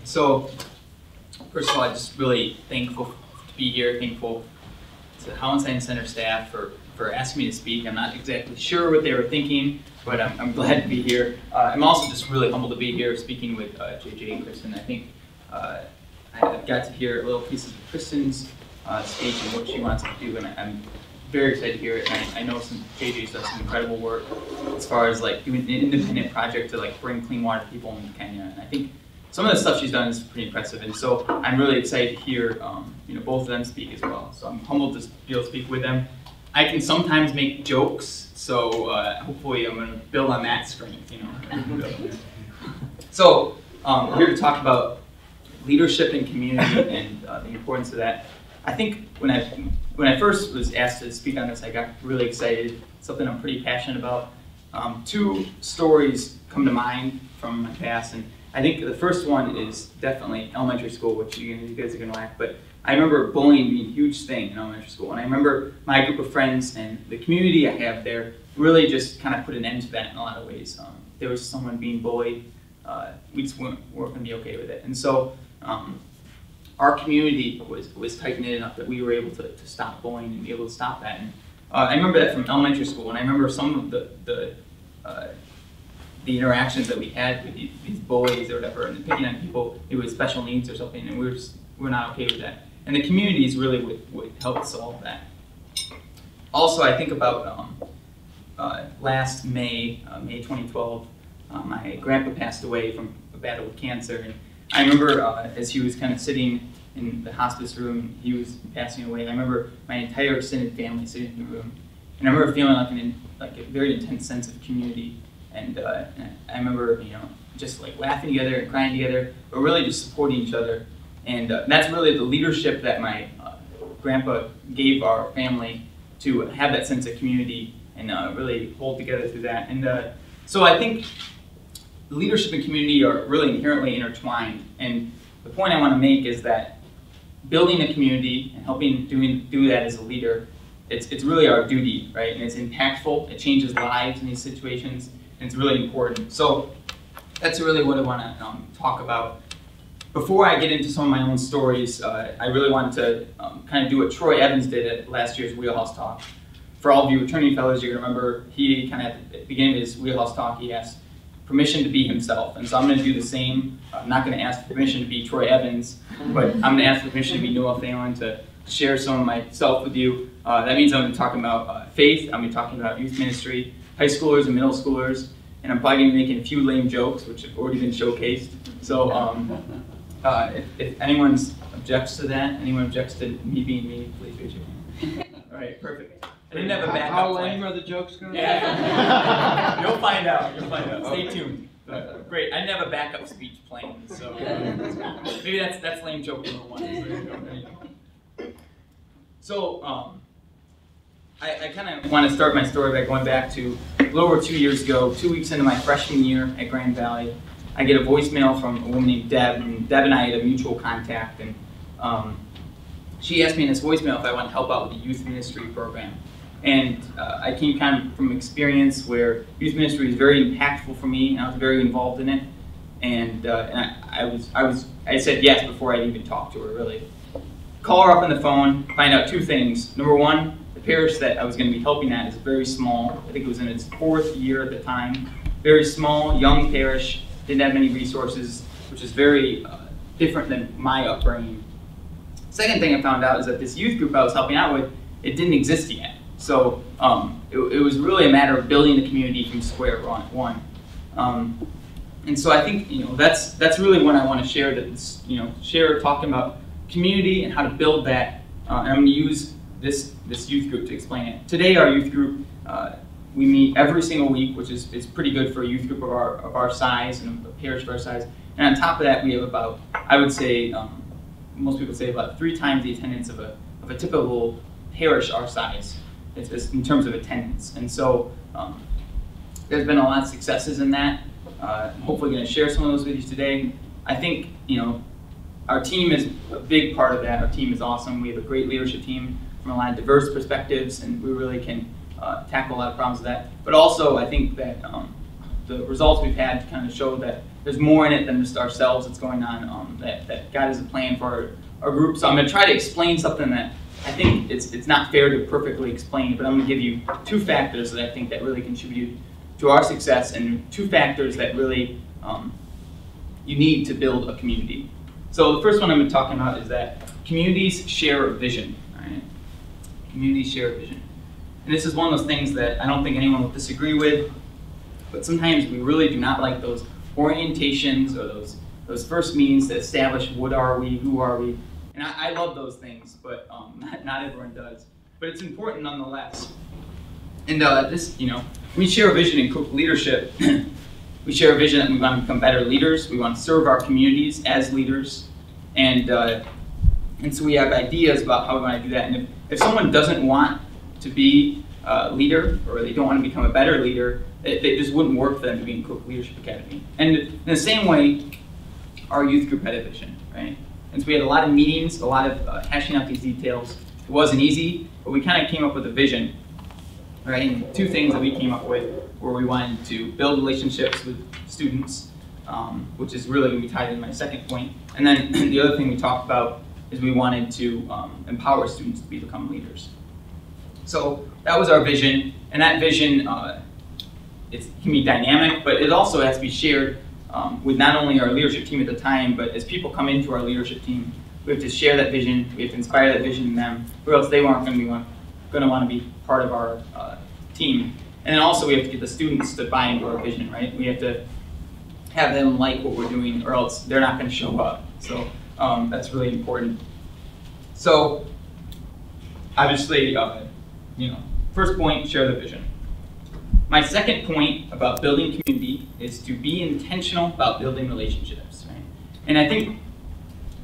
So, first of all, I'm just really thankful to be here, thankful to the Hauenstein Center staff for asking me to speak. I'm not exactly sure what they were thinking, but I'm glad to be here. I'm also just really humbled to be here speaking with JJ and Kristen. I think I got to hear little pieces of Kristen's speech and what she wants to do, and I'm very excited to hear it. And I know JJ's does some incredible work as far as like doing an independent project to like bring clean water to people in Kenya, and I think some of the stuff she's done is pretty impressive, and so I'm really excited to hear both of them speak as well. So I'm humbled to be able to speak with them. I can sometimes make jokes, so hopefully I'm going to build on that strength. So we're here to talk about leadership in community and the importance of that. I think when I first was asked to speak on this, I got really excited. It's something I'm pretty passionate about. Two stories come to mind from my past, and I think the first one is definitely elementary school, which you guys are going to laugh, but I remember bullying being a huge thing in elementary school, and I remember my group of friends and the community I have there really just kind of put an end to that in a lot of ways. There was someone being bullied, we just weren't going to be okay with it, and so our community was tight-knit enough that we were able to stop bullying and be able to stop that. And I remember that from elementary school, and I remember some of the interactions that we had with these bullies or whatever, and picking on people with special needs or something, and we're not okay with that. And the community is really what helped solve that. Also, I think about last May, May 2012, my grandpa passed away from a battle with cancer, and I remember as he was kind of sitting in the hospice room, he was passing away. I remember my entire extended family sitting in the room, and I remember feeling like a very intense sense of community. And I remember, just like laughing together and crying together, but really just supporting each other. And that's really the leadership that my grandpa gave our family to have that sense of community and really hold together through that. And so I think leadership and community are really inherently intertwined. And the point I want to make is that building a community and helping do that as a leader, it's really our duty, right? And it's impactful. It changes lives in these situations. And it's really important. So that's really what I want to talk about. Before I get into some of my own stories, I really wanted to kind of do what Troy Evans did at last year's Wheelhouse Talk. For all of you returning fellows, you're going to remember he kind of at the beginning of his Wheelhouse Talk, he asked permission to be himself. And so I'm going to do the same. I'm not going to ask permission to be Troy Evans, but I'm going to ask permission to be Noah Phelan to share some of myself with you. That means I'm going to be talking about faith. I'm going to be talking about youth ministry, high schoolers and middle schoolers, and I'm probably going to be making a few lame jokes, which have already been showcased. So if anyone objects to that, anyone objects to me being me, please raise your hand. All right, perfect. I didn't have a backup How plan. lame are the jokes going to be? Yeah. You'll find out. You'll find out. Stay tuned. Great. I didn't have a backup speech planned, so maybe that's lame joke number one. So I kind of want to start my story by going back to a little over 2 years ago, 2 weeks into my freshman year at Grand Valley. I get a voicemail from a woman named Deb, and Deb and I had a mutual contact, and she asked me in this voicemail if I want to help out with the youth ministry program. And I came kind of from experience where youth ministry is very impactful for me, and I was very involved in it. And I said yes before I even talked to her, really. Call her up on the phone, find out two things. Number one, the parish that I was going to be helping at is very small. I think it was in its 4th year at the time. Very small, young parish, didn't have many resources, which is very different than my upbringing. Second thing I found out is that this youth group I was helping out with, it didn't exist yet. So it was really a matter of building the community from square one. And so I think that's really what I want to share. Share talking about community and how to build that. And I'm going to use this youth group to explain it. Today, our youth group, we meet every single week, which is pretty good for a youth group of our size and a parish of our size. And on top of that, we have about, I would say, most people say about 3 times the attendance of a typical parish our size. It's in terms of attendance. And so there's been a lot of successes in that. I'm hopefully going to share some of those with you today. I think our team is a big part of that. Our team is awesome. We have a great leadership team from a lot of diverse perspectives, and we really can tackle a lot of problems with that. But also, I think that the results we've had kind of show that there's more in it than just ourselves that's going on, that God has a plan for our group. So I'm going to try to explain something that I think it's not fair to perfectly explain, but I'm going to give you 2 factors that I think that really contribute to our success, and 2 factors that really you need to build a community. So the first one I'm going to talk about is that communities share a vision. Right? Communities share a vision. And this is one of those things that I don't think anyone will disagree with, but sometimes we really do not like those orientations or those first meetings that establish what are we, who are we. And I love those things, but not everyone does. But it's important nonetheless. And this, we share a vision in Cook leadership. We share a vision that we want to become better leaders. We want to serve our communities as leaders. And so we have ideas about how we want to do that. And if someone doesn't want to be a leader, or they don't want to become a better leader, it just wouldn't work for them to be in Cook Leadership Academy. And in the same way, our youth group had a vision, right? And so we had a lot of meetings, a lot of hashing out these details. It wasn't easy, but we kind of came up with a vision, right? And 2 things that we came up with were we wanted to build relationships with students, which is really going to be tied in my second point. And then the other thing we talked about is we wanted to empower students to become leaders. So that was our vision, and that vision it can be dynamic, but it also has to be shared with not only our leadership team at the time, but as people come into our leadership team, we have to share that vision, we have to inspire that vision in them, or else they aren't going to want to be part of our team. And then also we have to get the students to buy into our vision, right? We have to have them like what we're doing, or else they're not going to show up. So that's really important. So obviously, first point, share the vision. My second point about building community is to be intentional about building relationships, right? And I think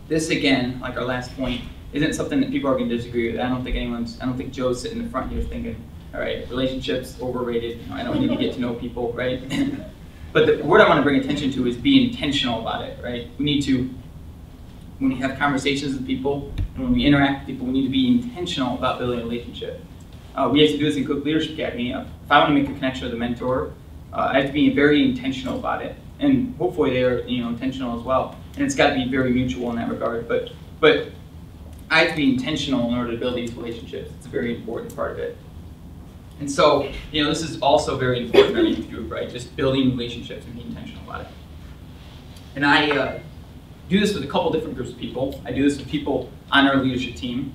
this, again, like our last point, isn't something that people are going to disagree with. I don't think Joe's sitting in the front here thinking, all right, relationships, overrated, I don't need to get to know people, right? But the word I want to bring attention to is be intentional about it, right? We need to, when we have conversations with people, and when we interact with people, we need to be intentional about building a relationship. We have to do this in Cook Leadership Academy. If I want to make a connection with a mentor, I have to be very intentional about it. And hopefully they're intentional as well. And it's got to be very mutual in that regard. But I have to be intentional in order to build these relationships. It's a very important part of it. And so, this is also very important in our youth group, right? Just building relationships and being intentional about it. And I do this with a couple different groups of people. I do this with people on our leadership team.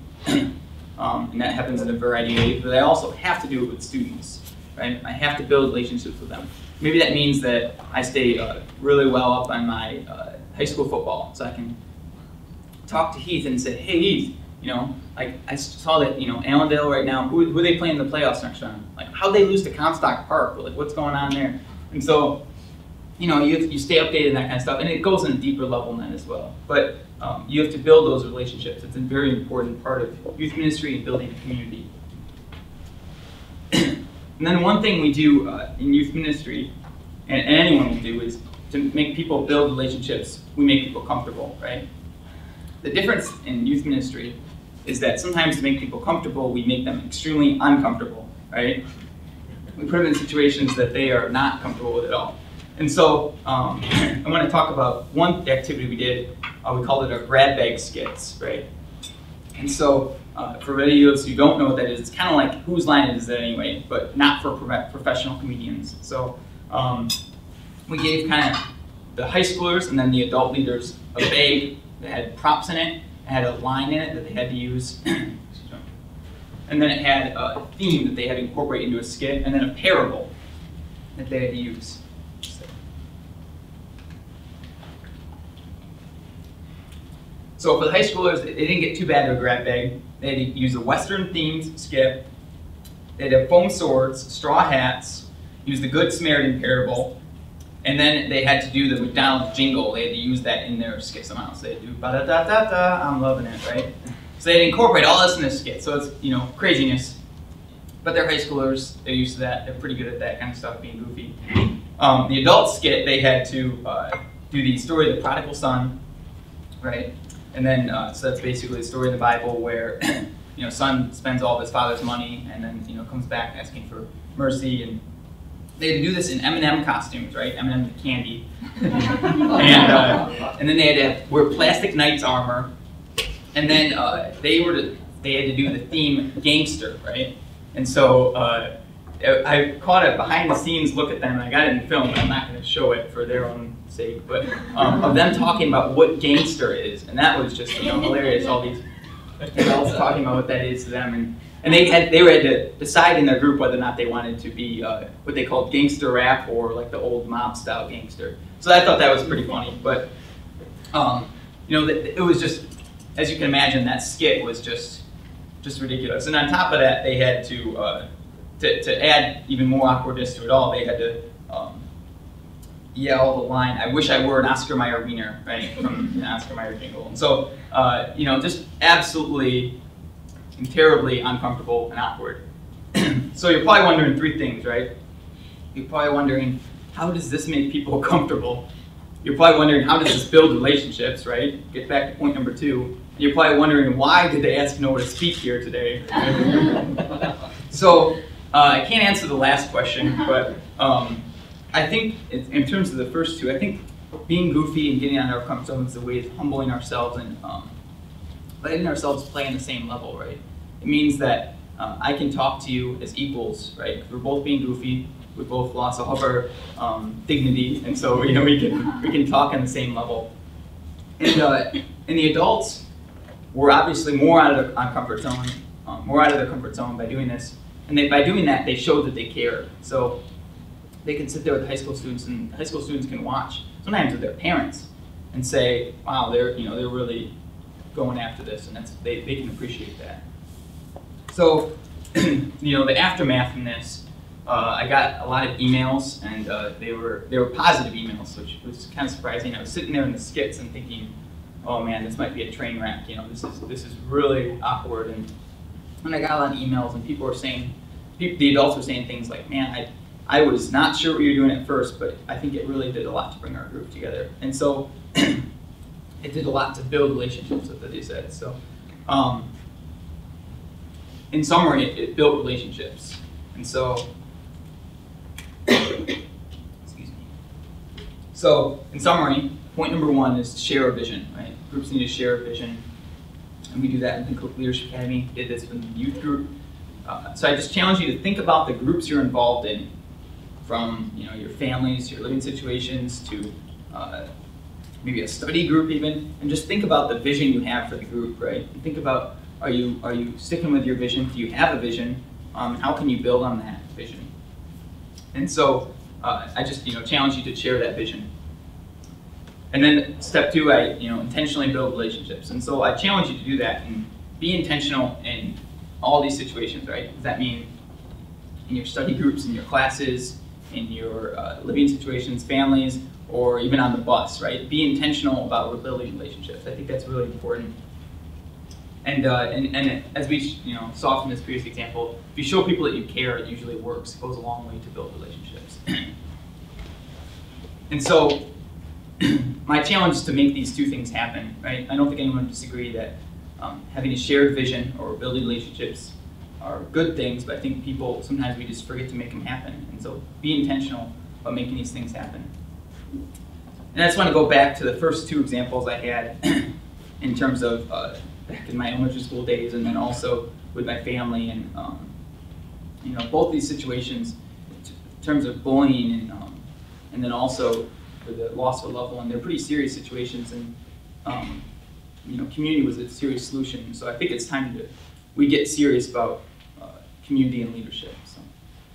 And that happens in a variety of ways, but I also have to do it with students, right? I have to build relationships with them. Maybe that means that I stay really well up on my high school football, so I can talk to Heath and say, hey Heath, I saw that, Allendale right now, who are they playing in the playoffs next round? Like, how'd they lose to Comstock Park? Like, what's going on there? And so, you stay updated and that kind of stuff, and it goes on a deeper level than that as well. But you have to build those relationships. It's a very important part of youth ministry and building a community. And then one thing we do in youth ministry, and anyone will do, is to make people build relationships, we make people comfortable, right? The difference in youth ministry is that sometimes to make people comfortable, we make them extremely uncomfortable, right? We put them in situations that they are not comfortable with at all. And so I want to talk about one activity we did. We called it our grab bag skits, right? And so for any of you who don't know what that is, it's kind of like Whose Line Is It Anyway, but not for professional comedians. So we gave kind of the high schoolers and then the adult leaders a bag that had props in it, it had a line in it that they had to use, and then it had a theme that they had to incorporate into a skit, and then a parable that they had to use. So for the high schoolers, they didn't get too bad of a grab bag. They had to use a Western-themed skit. They had to have foam swords, straw hats, use the Good Samaritan parable, and then they had to do the McDonald's jingle. They had to use that in their skit somehow. So they had to do ba-da-da-da-da, I'm loving it, right? So they had to incorporate all this in their skit. So it's, craziness. But they're high schoolers. They're used to that. They're pretty good at that kind of stuff, being goofy. The adult skit, they had to do the story of the prodigal son, right? And then, so that's basically the story of the Bible where, son spends all of his father's money and then, comes back asking for mercy. And they had to do this in M&M costumes, right? M&M candy. And then they had to wear plastic knight's armor. And then they had to do the theme gangster, right? And so I caught a behind-the-scenes look at them, and I got it in film, but I'm not going to show it for their own sake, but of them talking about what gangster is, and that was just hilarious. All these adults talking about what that is to them, and they had to decide in their group whether or not they wanted to be what they called gangster rap or like the old mob-style gangster. So I thought that was pretty funny, but it was just, as you can imagine, that skit was just ridiculous. And on top of that, they had to add even more awkwardness to it all, they had to yell the line, "I wish I were an Oscar Mayer wiener," right, from the Oscar Mayer jingle. And so, just absolutely and terribly uncomfortable and awkward. So you're probably wondering three things, right? You're probably wondering, how does this make people comfortable? You're probably wondering, how does this build relationships, right? Get back to point number 2. You're probably wondering, why did they ask Noah to speak here today? So, I can't answer the last question, but I think in terms of the first two, I think being goofy and getting out of our comfort zone is a way of humbling ourselves and letting ourselves play on the same level, right? It means that I can talk to you as equals, right? We're both being goofy, we both lost all of our dignity, and so we can talk on the same level. And the adults were obviously more out of their comfort zone by doing this. And by doing that, they showed that they care. So they can sit there with high school students, and high school students can watch, sometimes with their parents, and say, "Wow, they're really going after this," and they can appreciate that. So, the aftermath from this, I got a lot of emails, and they were positive emails, which was kind of surprising. I was sitting there in the skits and thinking, "Oh man, this might be a train wreck. This is really awkward." And I got a lot of emails, and people were saying, the adults were saying things like, "Man, I was not sure what you were doing at first, but I think it really did a lot to bring our group together." And so it did a lot to build relationships, that they said. So in summary, it built relationships. And so, excuse me. So in summary, point number 1 is to share a vision, right? Groups need to share a vision. And we do that in the Cook Leadership Academy. Did this with the youth group. So I just challenge you to think about the groups you're involved in, from your families, your living situations, to maybe a study group even, and just think about the vision you have for the group, right? And think about, are you sticking with your vision? Do you have a vision? How can you build on that vision? And so I just challenge you to share that vision. And then step 2, I intentionally build relationships. And so I challenge you to do that and be intentional in all these situations, right? Does that mean in your study groups, in your classes, in your living situations, families, or even on the bus, right? Be intentional about building relationships. I think that's really important. And as we saw from this previous example, if you show people that you care, it usually works. It goes a long way to build relationships. And so my challenge is to make these two things happen, right? I don't think anyone would disagree that having a shared vision or building relationships are good things, but I think sometimes we just forget to make them happen. And so be intentional about making these things happen. And I just want to go back to the first 2 examples I had in terms of back in my elementary school days, and then also with my family, and both these situations in terms of bullying and then also for the loss of a loved one, they're pretty serious situations, and community was a serious solution. So I think it's time we get serious about community and leadership. So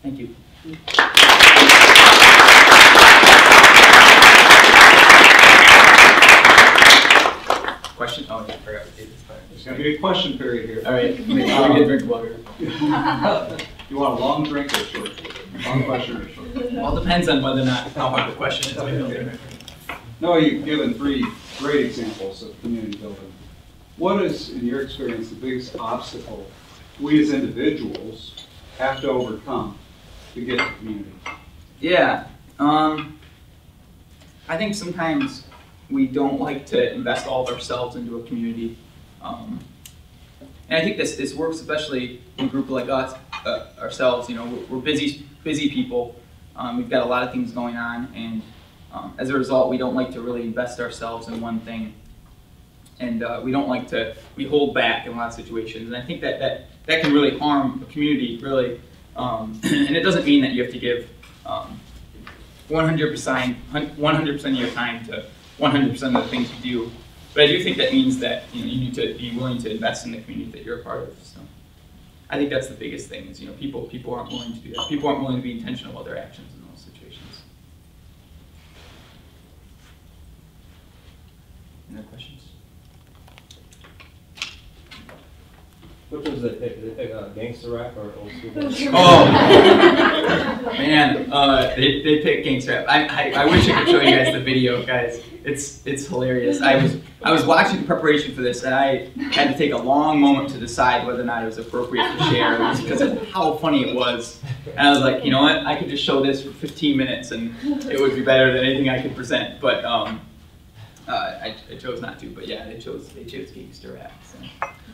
thank you. Question? Oh, I forgot to do this part. There's going to be a question period here. All right, make sure we get a drink of water. You want a long drink or short? Long question or short? Well, it depends on whether or not how hard the question is. No, you've given 3 great examples of community building. What is, in your experience, the biggest obstacle we as individuals have to overcome to get to community? Yeah, I think sometimes we don't like to invest all of ourselves into a community. And I think this works especially in a group like us, ourselves. We're busy people, We've got a lot of things going on, and as a result, we don't like to really invest ourselves in one thing. And we hold back in a lot of situations. And I think that can really harm a community, really. And it doesn't mean that you have to give 100% of your time to 100% of the things you do. But I do think that means that you need to be willing to invest in the community that you're a part of. So I think that's the biggest thing is people aren't willing to do that. People aren't willing to be intentional about their actions in those situations. Any other questions? Which was it? Did they pick gangster rap or old school? Oh man, they picked gangster rap. I wish I could show you guys the video, guys. It's hilarious. I was watching in preparation for this, and I had to take a long moment to decide whether or not it was appropriate to share, just because of how funny it was. And I was like, you know what? I could just show this for 15 minutes, and it would be better than anything I could present. But I chose not to. But yeah, they chose gangster rap. So.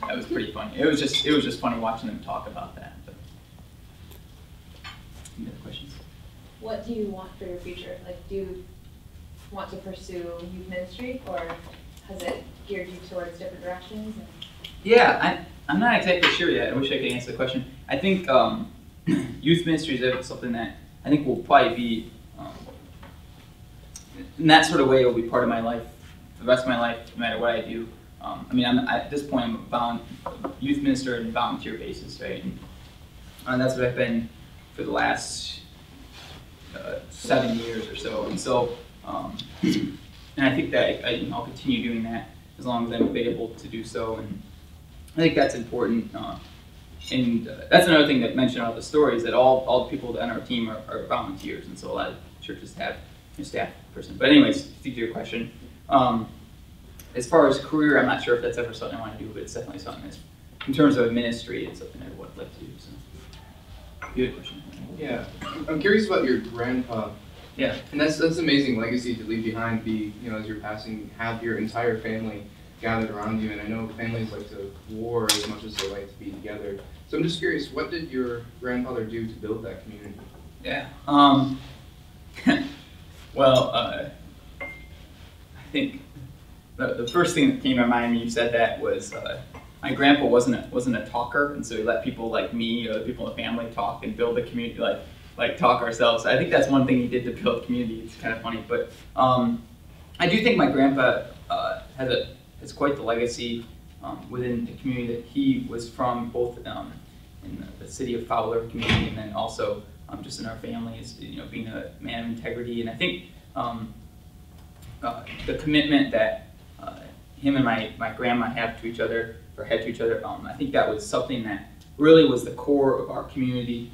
That was pretty funny. It was just funny watching them talk about that. But. Any other questions? What do you want for your future? Like, do you want to pursue youth ministry, or has it geared you towards different directions? Yeah, I'm not exactly sure yet. I wish I could answer the question. I think youth ministry is something that I think will probably be, in that sort of way, it will be part of my life, for the rest of my life, no matter what I do. I mean, at this point, I'm a youth minister on a volunteer basis, right? And that's what I've been for the last 7 years or so. And so, and I think that I'll continue doing that as long as I'm available to do so. And I think that's important. And that's another thing that mentioned about the story is that all the people on our team are volunteers, and so a lot of churches have a staff person. But anyways, to answer your question. As far as career, I'm not sure if that's ever something I want to do, but it's definitely something that's, in terms of ministry, it's something I would like to do. So, good question. Yeah, I'm curious about your grandpa. Yeah. And that's an amazing legacy to leave behind. As you're passing, have your entire family gathered around you, and I know families like to war as much as they like to be together. So I'm just curious, what did your grandfather do to build that community? Yeah. Well, I think. The first thing that came to my mind when you said that was my grandpa wasn't a talker, and so he let people like me or other people in the family talk and build the community, like talk ourselves. So I think that's one thing he did to build community. It's kind of funny, but I do think my grandpa has quite the legacy within the community that he was from, both in the city of Fowler community and then also just in our family, as being a man of integrity. And I think the commitment that him and my grandma have to each other, or had to each other, I think that was something that really was the core of our community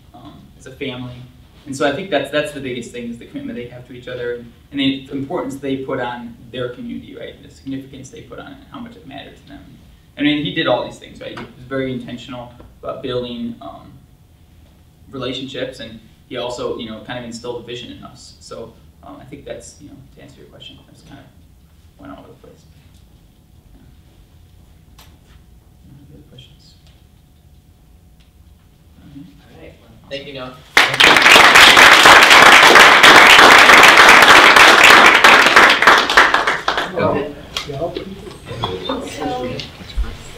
as a family. And so I think that's the biggest thing, is the commitment they have to each other, and the importance they put on their community, right? The significance they put on it, and how much it mattered to them. I mean, he did all these things, right? He was very intentional about building relationships, and he also, kind of instilled a vision in us. So I think that's, to answer your question, that's kind of went all over the place. Any other questions? All right. Well, thank you, Noah. Go ahead. So,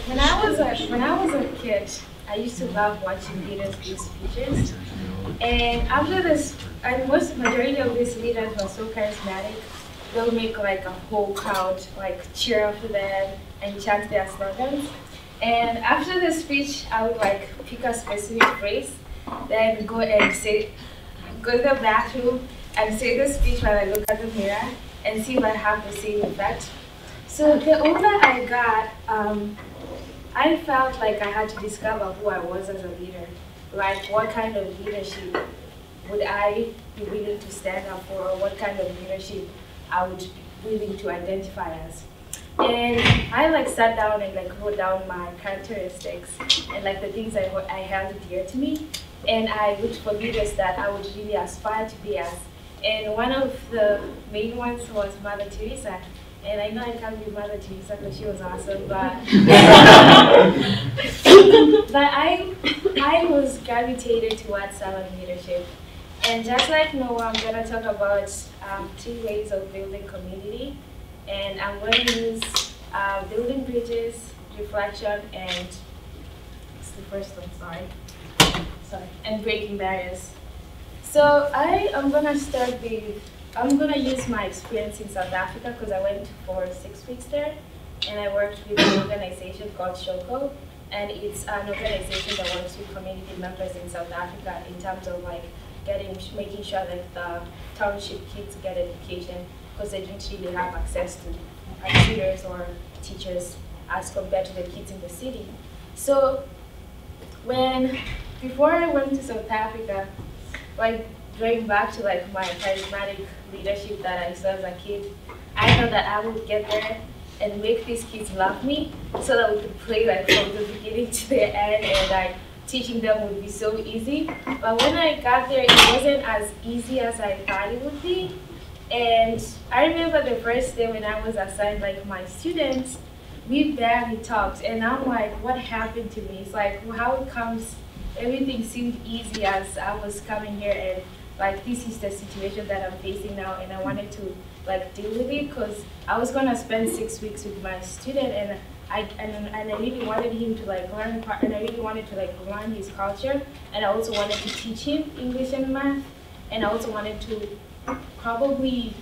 when I was a kid, I used to love watching leaders give speeches. And after this, and majority of these leaders were so charismatic, they'll make like a whole crowd like cheer after them and chant their slogans. And after the speech, I would like pick a specific phrase, then go to the bathroom and say the speech while I look at the mirror and see if I have the same effect. So the older I got, I felt like I had to discover who I was as a leader. Like, what kind of leadership would I be willing to stand up for, or what kind of leadership I would be willing to identify as. And I sat down and wrote down my characteristics and the things I held dear to me. And I looked for leaders that I would really aspire to be as. And one of the main ones was Mother Teresa. And I know I can't be Mother Teresa because she was awesome, but but I was gravitated towards servant leadership. And just like Noah, I'm gonna talk about 3 ways of building community. And I'm gonna use building bridges, reflection, and what's the first one, sorry, and breaking barriers. So I am gonna start with, I'm gonna use my experience in South Africa because I went for 6 weeks there, and I worked with an organization called Shoko, and it's an organization that works with community members in South Africa in terms of like making sure that the township kids get education because they don't really have access to tutors or teachers as compared to the kids in the city. So before I went to South Africa, like going back to like my charismatic leadership that I saw as a kid, I thought that I would get there and make these kids love me so that we could play like from the beginning to the end, and like teaching them would be so easy. But when I got there, it wasn't as easy as I thought it would be. And I remember the first day when I was assigned like my students, we barely talked, and I'm like, what happened to me? It's like, how comes everything seemed easy as I was coming here, and like this is the situation that I'm facing now, and I wanted to like deal with it because I was gonna spend 6 weeks with my student, and I really wanted him to like learn, and I really wanted to like learn his culture, and I also wanted to teach him English and math, and I also wanted to probably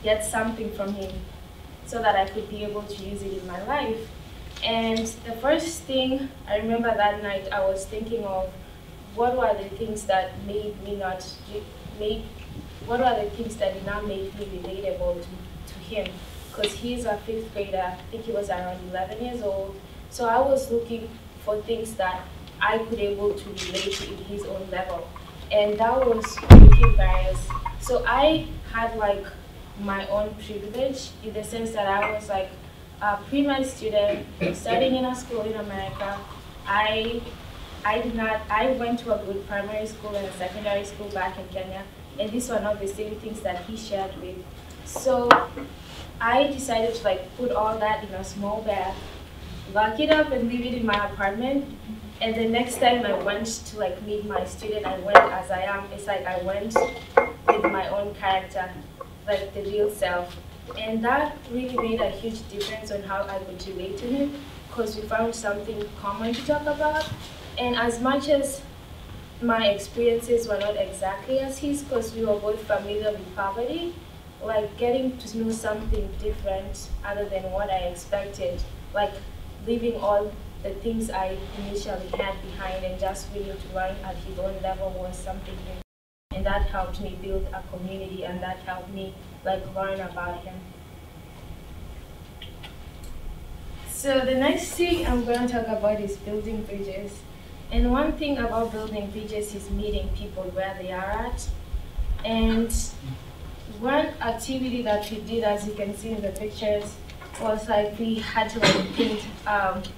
get something from him so that I could be able to use it in my life. And the first thing I remember that night, I was thinking of what were the things that made me what are the things that did not make me relatable to him? Because he's a 5th grader, I think he was around 11 years old. So I was looking for things that I could able to relate to in his own level. And that was breaking barriers. So I had like my own privilege in the sense that I was like a pre-med student studying in a school in America. I went to a good primary school and a secondary school back in Kenya, and these were not the same things that he shared with. So I decided to like put all that in a small bag, lock it up and leave it in my apartment. And the next time I went to like meet my student, I went as I am. It's like I went with my own character, like the real self. And that really made a huge difference on how I could relate to him, because we found something common to talk about. And as much as my experiences were not exactly as his, because we were both familiar with poverty, like getting to know something different other than what I expected, like leaving all the things I initially had behind and just willing to learn at his own level was something new. And that helped me build a community, and that helped me like learn about him. So the next thing I'm going to talk about is building bridges. And one thing about building bridges is meeting people where they are at. And one activity that we did, as you can see in the pictures, was like we had to like paint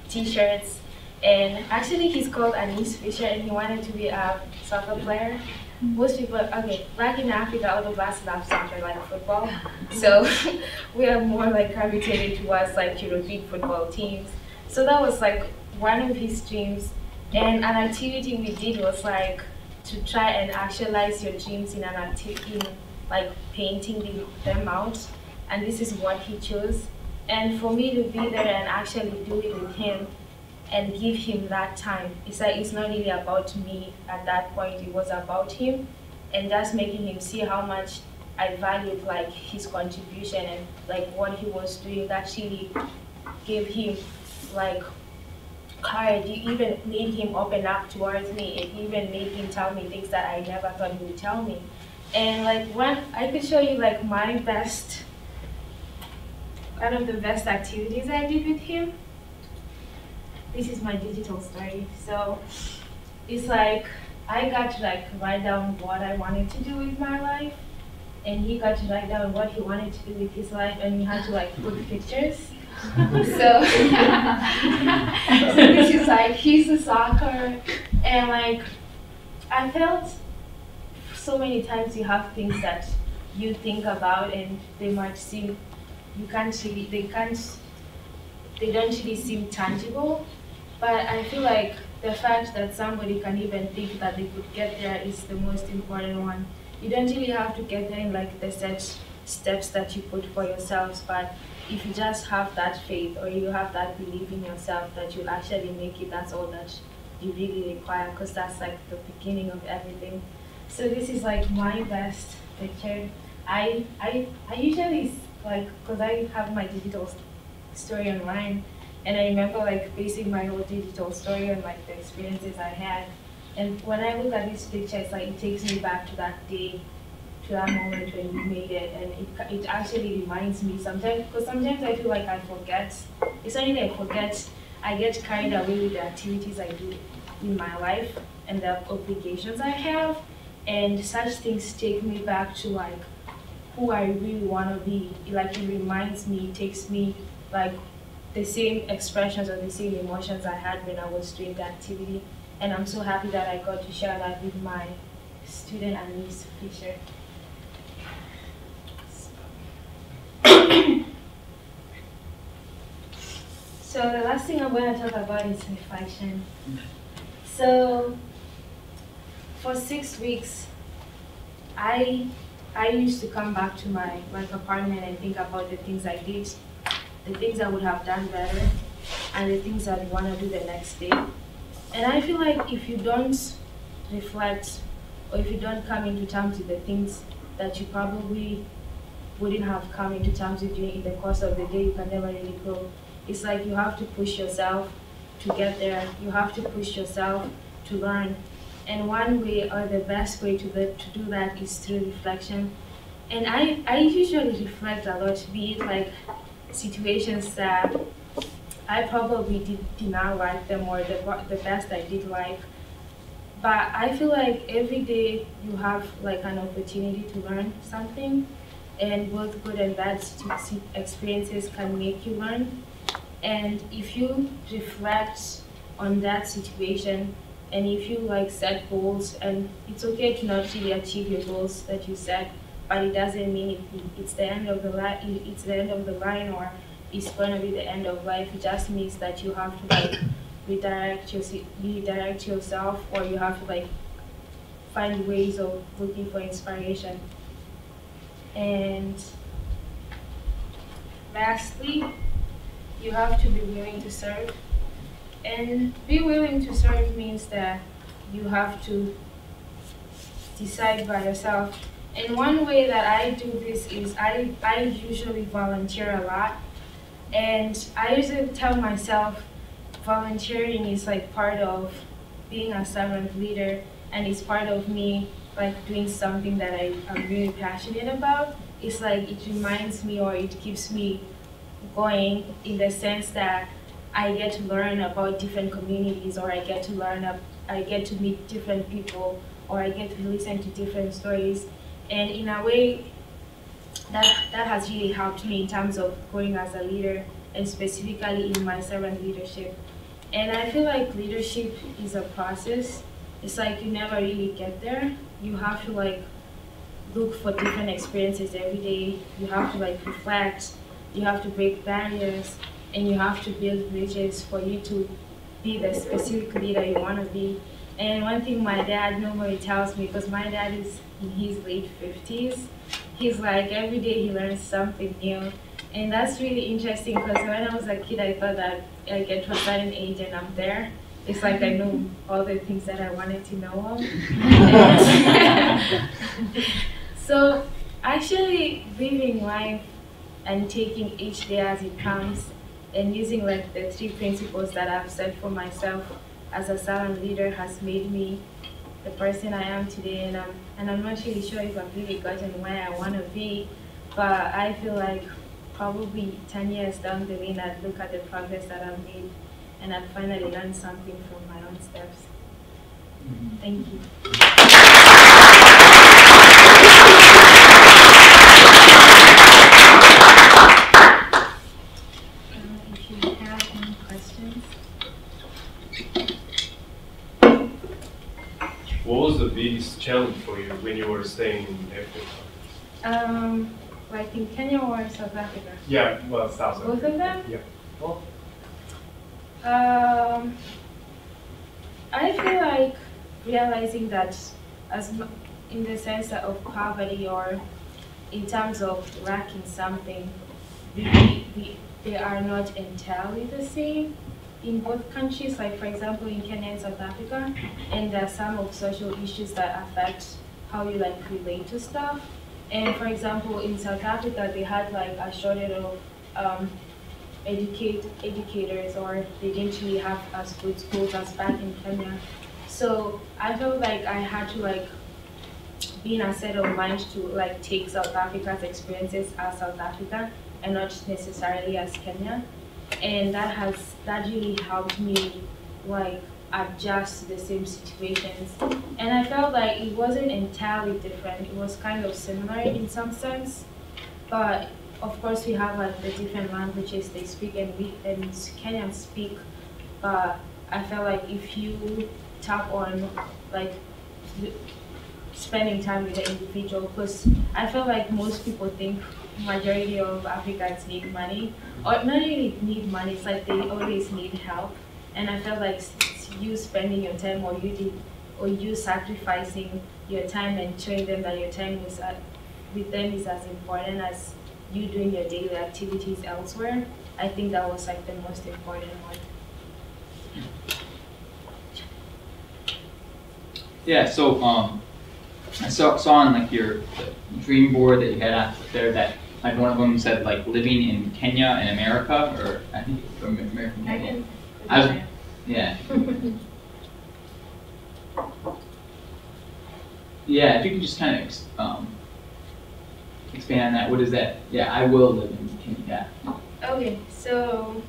t-shirts. And actually he's called Anis Fisher, and he wanted to be a soccer player. Most people, okay, back in Africa, all of us love soccer like football. So we are more like gravitated towards like European football teams. So that was like one of his dreams. And an activity we did was like to try and actualize your dreams in an activity, like painting them out. And this is what he chose. And for me to be there and actually do it with him and give him that time, it's like it's not really about me at that point, it was about him, and just making him see how much I valued like his contribution and like what he was doing. That really gave him like courage. It even made him open up towards me. It even made him tell me things that I never thought he would tell me. And like one, I could show you like my best, one of the best activities I did with him. This is my digital story. So it's like I got to like write down what I wanted to do with my life, and he got to write down what he wanted to do with his life, and we had to like put pictures. So this is like he's a soccer, and like I felt so many times you have things that you think about and they might seem they don't really seem tangible. But I feel like the fact that somebody can even think that they could get there is the most important one. You don't really have to get there in like the set steps that you put for yourselves, but if you just have that faith or you have that belief in yourself that you'll actually make it, that's all that you really require, because that's like the beginning of everything. So this is like my best picture. I usually like, because I have my digital story online, and I remember like basing my whole digital story on like the experiences I had. And when I look at this picture, it's like it takes me back to that day, to that moment when you made it, and it actually reminds me sometimes, because sometimes I feel like I forget. It's not that I forget, I get carried away with the activities I do in my life and the obligations I have, and such things take me back to like who I really want to be. Like it reminds me, it takes me like the same expressions or the same emotions I had when I was doing the activity, and I'm so happy that I got to share that with my student and niece Fisher. So the last thing I'm going to talk about is reflection. So for 6 weeks, I used to come back to my apartment and think about the things I did, the things I would have done better, and the things I'd want to do the next day. And I feel like if you don't reflect, or if you don't come into terms with the things that you probably wouldn't have come into terms with in the course of the day, you can never really grow. It's like you have to push yourself to get there. You have to push yourself to learn. And one way, or the best way to do that, is through reflection. And I usually reflect a lot, be it like situations that I probably did not like them, or the best I did like. But I feel like every day you have like an opportunity to learn something, and both good and bad experiences can make you learn. And if you reflect on that situation, and if you like set goals, and it's okay to not really achieve your goals that you set, but it doesn't mean it's the end of the line. It's the end of the line, or it's going to be the end of life. It just means that you have to like redirect yourself, or you have to like find ways of looking for inspiration. And lastly, you have to be willing to serve. And be willing to serve means that you have to decide by yourself. And one way that I do this is I usually volunteer a lot. And I usually tell myself volunteering is like part of being a servant leader, and it's part of me like doing something that I'm really passionate about. It's like it reminds me, or it keeps me going, in the sense that I get to learn about different communities, or I get to meet different people, or I get to listen to different stories. And in a way, that has really helped me in terms of growing as a leader, and specifically in my servant leadership. And I feel like leadership is a process. It's like you never really get there. You have to like look for different experiences every day. You have to like reflect. You have to break barriers, and you have to build bridges for you to be the specific leader you want to be. And one thing my dad normally tells me, because my dad is in his late 50s, he's like every day he learns something new. And that's really interesting, because when I was a kid, I thought that I get to a certain age and I'm there. It's like I know all the things that I wanted to know of. So actually living life and taking each day as it comes, and using like the 3 principles that I've set for myself as a servant leader has made me the person I am today. And I'm not really sure if I've really gotten where I want to be, but I feel like probably 10 years down the lane, I'd look at the progress that I've made, and I'd finally learn something from my own steps. Thank you. If you have any questions. What was the biggest challenge for you when you were staying in Africa? Like in Kenya or South Africa? Yeah, well, South Africa. Both of them? Yeah. Um, I feel like realizing that in the sense of poverty or in terms of lacking something, they are not entirely the same in both countries. Like for example, in Kenya and South Africa, and there are some of social issues that affect how you like relate to stuff. And for example, in South Africa, they had like a shortage of educators, or they didn't really have as good schools as back in Kenya. So I felt like I had to like be in a set of mind to like take South Africa's experiences as South Africa and not necessarily as Kenya. And that really helped me like adjust to the same situations. And I felt like it wasn't entirely different. It was kind of similar in some sense, but of course we have like the different languages they speak and Kenyans speak. But I felt like if you tap on like spending time with the individual, because I feel like most people think majority of Africans need money, or not really need money, it's like they always need help. And I felt like you spending your time, or you sacrificing your time and showing them that your time is with them is as important as you doing your daily activities elsewhere. I think that was like the most important one. Yeah, so I saw on like your dream board that you had out there that like one of them said like living in Kenya and America, or I think from American Kenya. Yeah. Yeah, if you can just kind of expand on that. What is that? Yeah, I will live in Kenya. Okay, so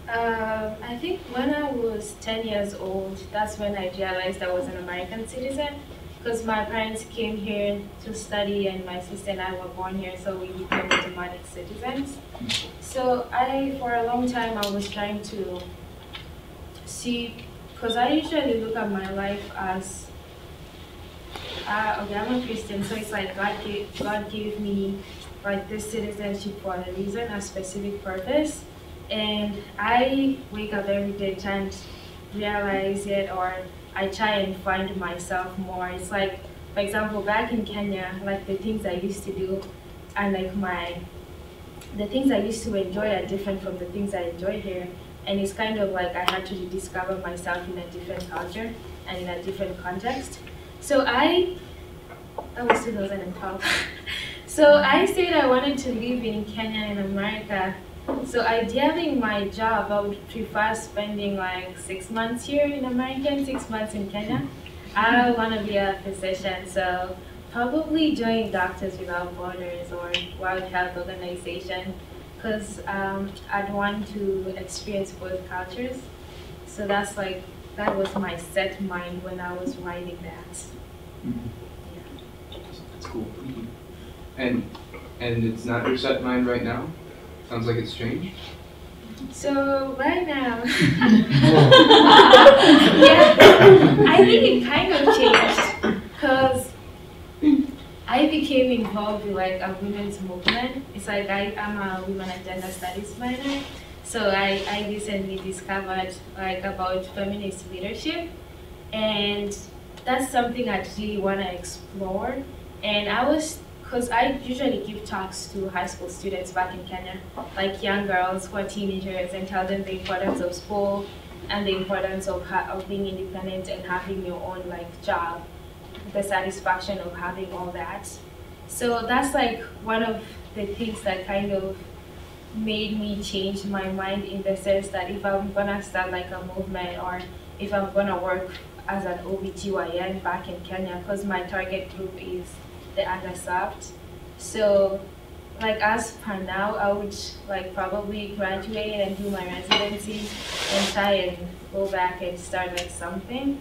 I think when I was 10 years old, that's when I realized I was an American citizen, because my parents came here to study and my sister and I were born here, so we became automatic citizens. So for a long time, I was trying to see, because I usually look at my life as, okay, I'm a Christian, so it's like God gave me like this citizenship for a reason, a specific purpose. And I wake up every day trying to realize it, or I try and find myself more. It's like, for example, back in Kenya, like the things I used to do and like the things I used to enjoy are different from the things I enjoy here. And it's kind of like I had to rediscover myself in a different culture and in a different context. So that was 2012. So I said I wanted to live in Kenya and America. So ideally in my job, I would prefer spending like 6 months here in America and 6 months in Kenya. I want to be a physician, so probably join Doctors Without Borders or World Health Organization, because I'd want to experience both cultures. So that was my set mind when I was writing that. Mm-hmm. Yeah. That's cool. Thank you. And it's not your set mind right now? Sounds like it's changed. So right now, yeah, I think it kind of changed, because I became involved with like a women's movement. It's like I'm a women and gender studies minor, so I recently discovered like about feminist leadership, and that's something I really want to explore. And because I usually give talks to high school students back in Kenya, like young girls who are teenagers, and tell them the importance of school and the importance of being independent and having your own like job, the satisfaction of having all that. So that's like one of the things that kind of made me change my mind, in the sense that if I'm gonna start like a movement, or if I'm gonna work as an OBGYN back in Kenya, because my target group is the underserved. So like as per now, I would like probably graduate and do my residency and try and go back and start like something.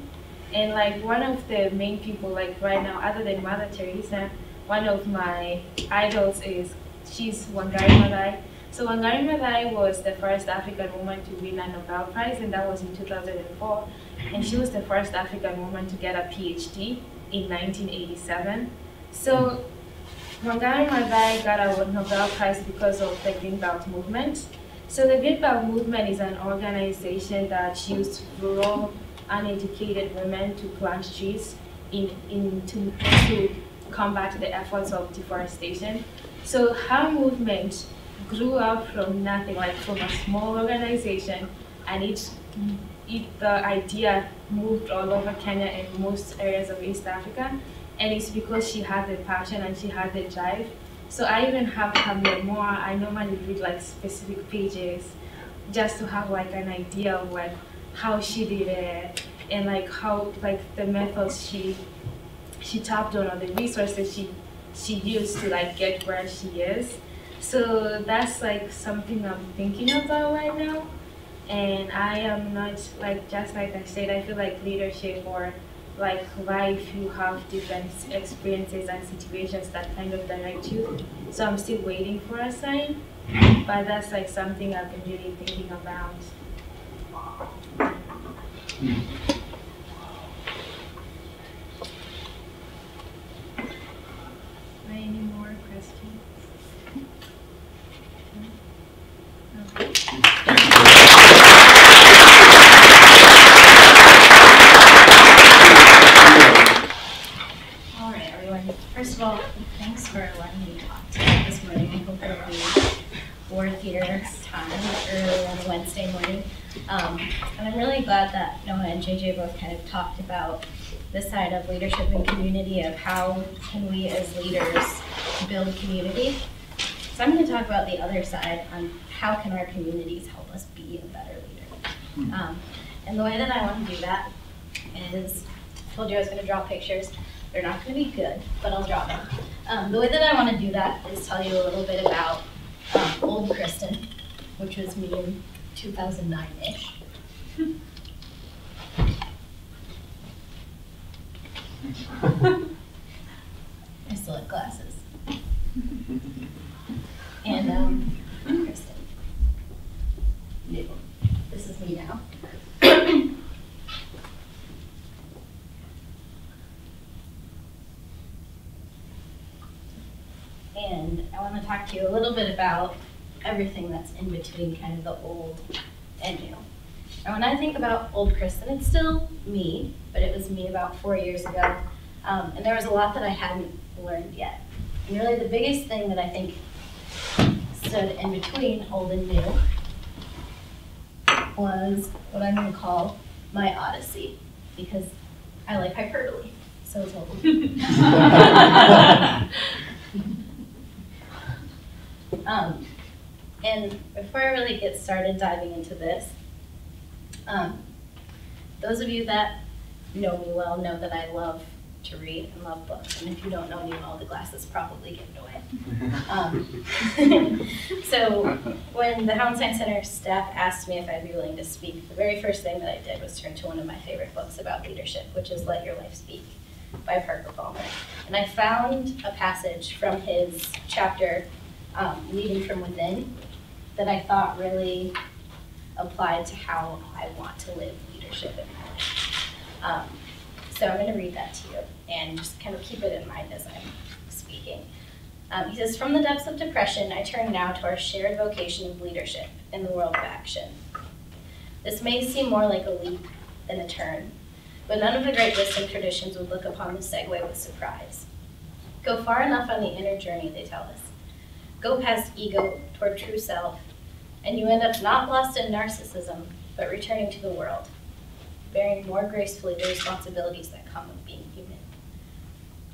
And like one of the main people like right now, other than Mother Teresa, one of my idols she's Wangari Maathai. So Wangari Maathai was the first African woman to win a Nobel Prize, and that was in 2004. And she was the first African woman to get a PhD in 1987. So Wangari Maathai got a Nobel Prize because of the Green Belt movement. So the Great Bow Movement is an organization that used rural, uneducated women to plant trees to combat the efforts of deforestation. So her movement grew up from nothing, like from a small organization, and the idea moved all over Kenya and most areas of East Africa, and it's because she had the passion and she had the drive. So I even have her memoir. I normally read like specific pages just to have like an idea of like how she did it and like how like the methods she tapped on or the resources she used to like get where she is. So that's like something I'm thinking about right now. And I am not like, just like I said, I feel like leadership or like life, you have different experiences and situations that kind of direct you. So I'm still waiting for a sign, but that's like something I've been really thinking about. Any more questions? All right, everyone. First of all, thanks for letting me talk tonight this morning. I hope that we're here time early on a Wednesday morning. And I'm really glad that Noah and JJ both kind of talked about this side of leadership and community, of how can we as leaders build community. So I'm going to talk about the other side on how can our communities help us be a better leader. And the way that I want to do that is, I told you I was going to draw pictures. They're not going to be good, but I'll draw them. The way that I want to do that is tell you a little bit about Old Kristen, which was me in 2009-ish. I still have glasses. And Kristen. New. This is me now. And I want to talk to you a little bit about everything that's in between kind of the old and new. And when I think about Old Kristen, it's still me, but it was me about 4 years ago. And there was a lot that I hadn't learned yet. And really the biggest thing that I think stood in between old and new was what I'm going to call my odyssey, because I like hyperbole. So it's old. And before I really get started diving into this, those of you that know me well know that I love to read and love books. And if you don't know me well, the glasses probably give it away. So when the Hauenstein Center staff asked me if I'd be willing to speak, the very first thing that I did was turn to one of my favorite books about leadership, which is Let Your Life Speak by Parker Palmer. And I found a passage from his chapter, Leading from Within, that I thought really applied to how I want to live leadership in my life. So I'm going to read that to you and just kind of keep it in mind as I'm speaking. He says, from the depths of depression, I turn now to our shared vocation of leadership in the world of action. This may seem more like a leap than a turn, but none of the great wisdom traditions would look upon the segue with surprise. Go far enough on the inner journey, they tell us. Go past ego toward true self, and you end up not lost in narcissism, but returning to the world, bearing more gracefully the responsibilities that come with being human.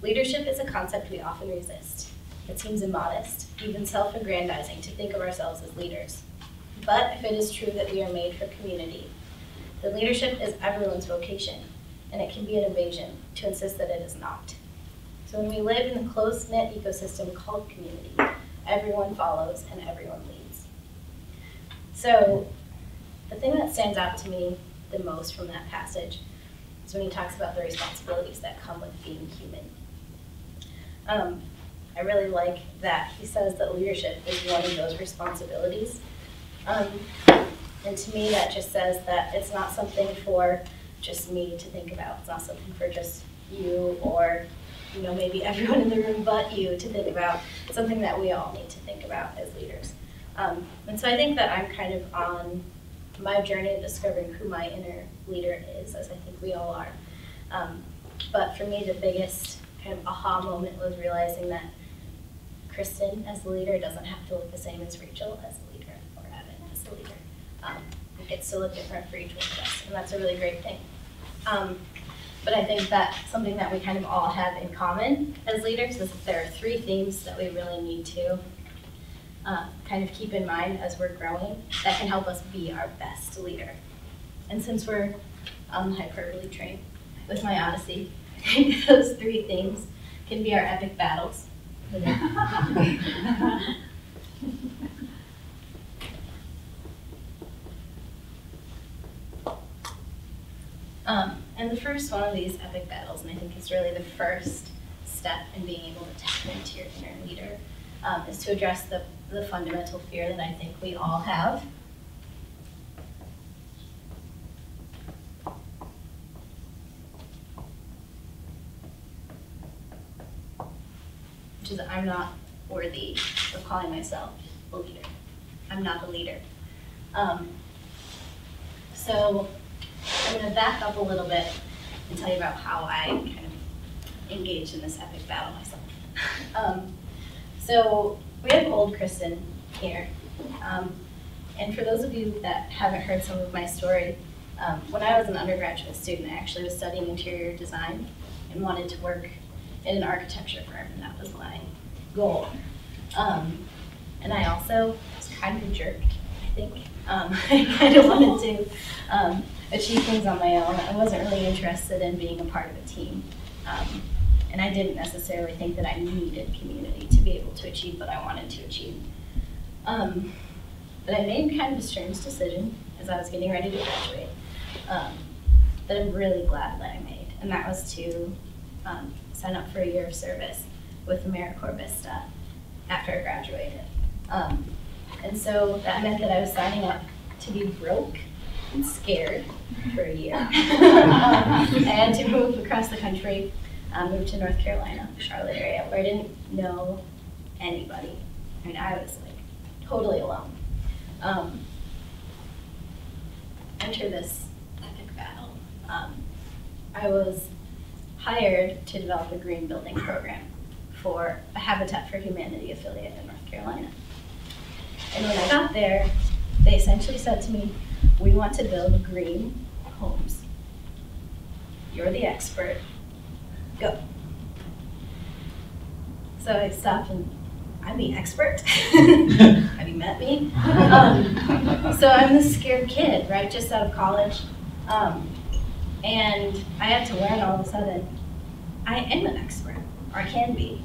Leadership is a concept we often resist. It seems immodest, even self-aggrandizing, to think of ourselves as leaders. But if it is true that we are made for community, then leadership is everyone's vocation, and it can be an invasion to insist that it is not. So when we live in the close-knit ecosystem called community, everyone follows and everyone leads. So the thing that stands out to me the most from that passage is when he talks about the responsibilities that come with being human. I really like that he says that leadership is one of those responsibilities. And to me, that just says that it's not something for just me to think about. It's not something for just you or maybe everyone in the room but you to think about. It's something that we all need to think about as leaders. And And so I think that I'm kind of on my journey of discovering who my inner leader is, as I think we all are. But for me, the biggest kind of aha moment was realizing that Kristen as the leader doesn't have to look the same as Rachel as the leader or Evan as the leader. It gets to look different for each one of us, and that's a really great thing. But I think that something that we kind of all have in common as leaders is that there are 3 themes that we really need to kind of keep in mind as we're growing that can help us be our best leader. And since we're on the hyperbole train with my Odyssey, I think those 3 themes can be our epic battles. And the first one of these epic battles, and I think it's really the first step in being able to tap into your inner leader, is to address the fundamental fear that I think we all have. Which is that I'm not worthy of calling myself a leader. I'm not a leader. So I'm going to back up a little bit and tell you about how I kind of engaged in this epic battle myself. So we have old Kristen here. And for those of you that haven't heard some of my story, when I was an undergraduate student, I actually was studying interior design and wanted to work in an architecture firm, and that was my goal. And I also was kind of a jerk, I think. I kind of wanted to achieve things on my own. I wasn't really interested in being a part of a team. And I didn't necessarily think that I needed community to be able to achieve what I wanted to achieve. But I made kind of a strange decision as I was getting ready to graduate that I'm really glad that I made. And that was to sign up for a year of service with AmeriCorps Vista after I graduated. And so that meant that I was signing up to be broke and scared for a year. I had to move across the country, moved to North Carolina, Charlotte area, where I didn't know anybody. I mean, I was like totally alone. Enter this epic battle. I was hired to develop a green building program for a Habitat for Humanity affiliate in North Carolina. And when I got there, they essentially said to me, we want to build green homes. You're the expert, go. So I stopped and, I'm the expert? Have you met me? So I'm this scared kid, right, just out of college. And I had to learn all of a sudden, I am an expert, or I can be.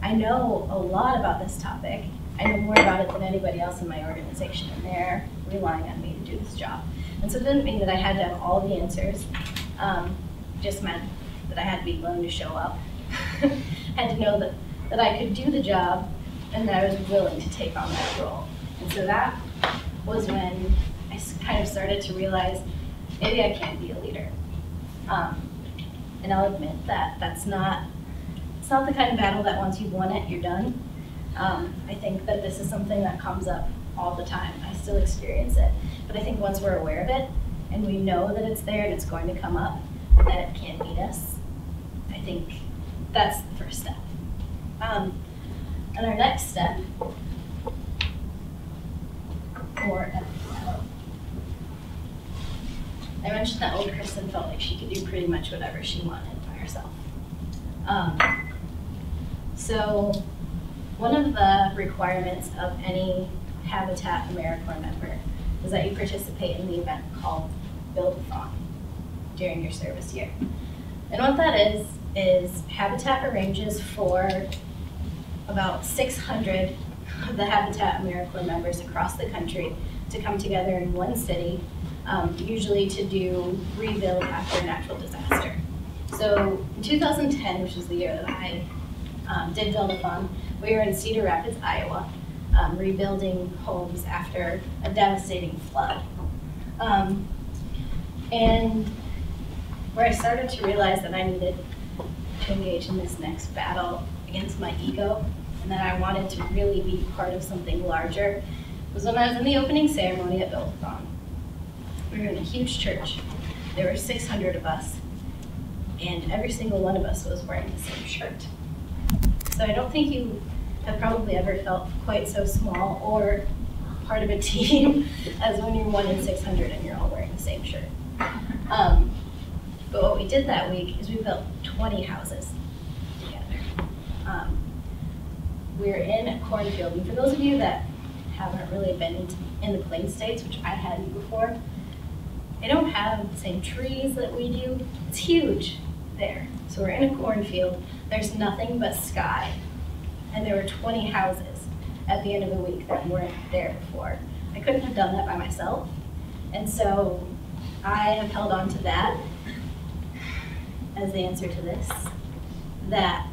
I know a lot about this topic. I know more about it than anybody else in my organization, and they're relying on me to do this job. And so it didn't mean that I had to have all the answers. Just meant that I had to be willing to show up. I had to know that I could do the job and that I was willing to take on that role. And so that was when I kind of started to realize maybe I can be a leader. And I'll admit that it's not the kind of battle that once you've won it, you're done. I think that this is something that comes up all the time. I still experience it. But I think once we're aware of it and we know that it's there and it's going to come up, that it can't beat us, I think that's the first step. And our next step, or I mentioned that old Kristen felt like she could do pretty much whatever she wanted by herself. So one of the requirements of any Habitat AmeriCorps member is that you participate in the event called Build-a-thon during your service year. And what that is Habitat arranges for about 600 of the Habitat AmeriCorps members across the country to come together in one city, usually to do rebuild after a natural disaster. So in 2010, which is the year that I did Build-a-thon, we were in Cedar Rapids, Iowa, rebuilding homes after a devastating flood. And where I started to realize that I needed to engage in this next battle against my ego, and that I wanted to really be part of something larger, was when I was in the opening ceremony at Build-A-thon. We were in a huge church. There were 600 of us, and every single one of us was wearing the same shirt. So I don't think you have probably ever felt quite so small or part of a team as when you're 1 in 600 and you're all wearing the same shirt. But what we did that week is we built 20 houses together. We were in a cornfield, and for those of you that haven't really been in the Plain States, which I hadn't before, they don't have the same trees that we do. It's huge there. So we're in a cornfield, there's nothing but sky, and there were 20 houses at the end of the week that weren't there before. I couldn't have done that by myself, and so I have held on to that as the answer to this, that,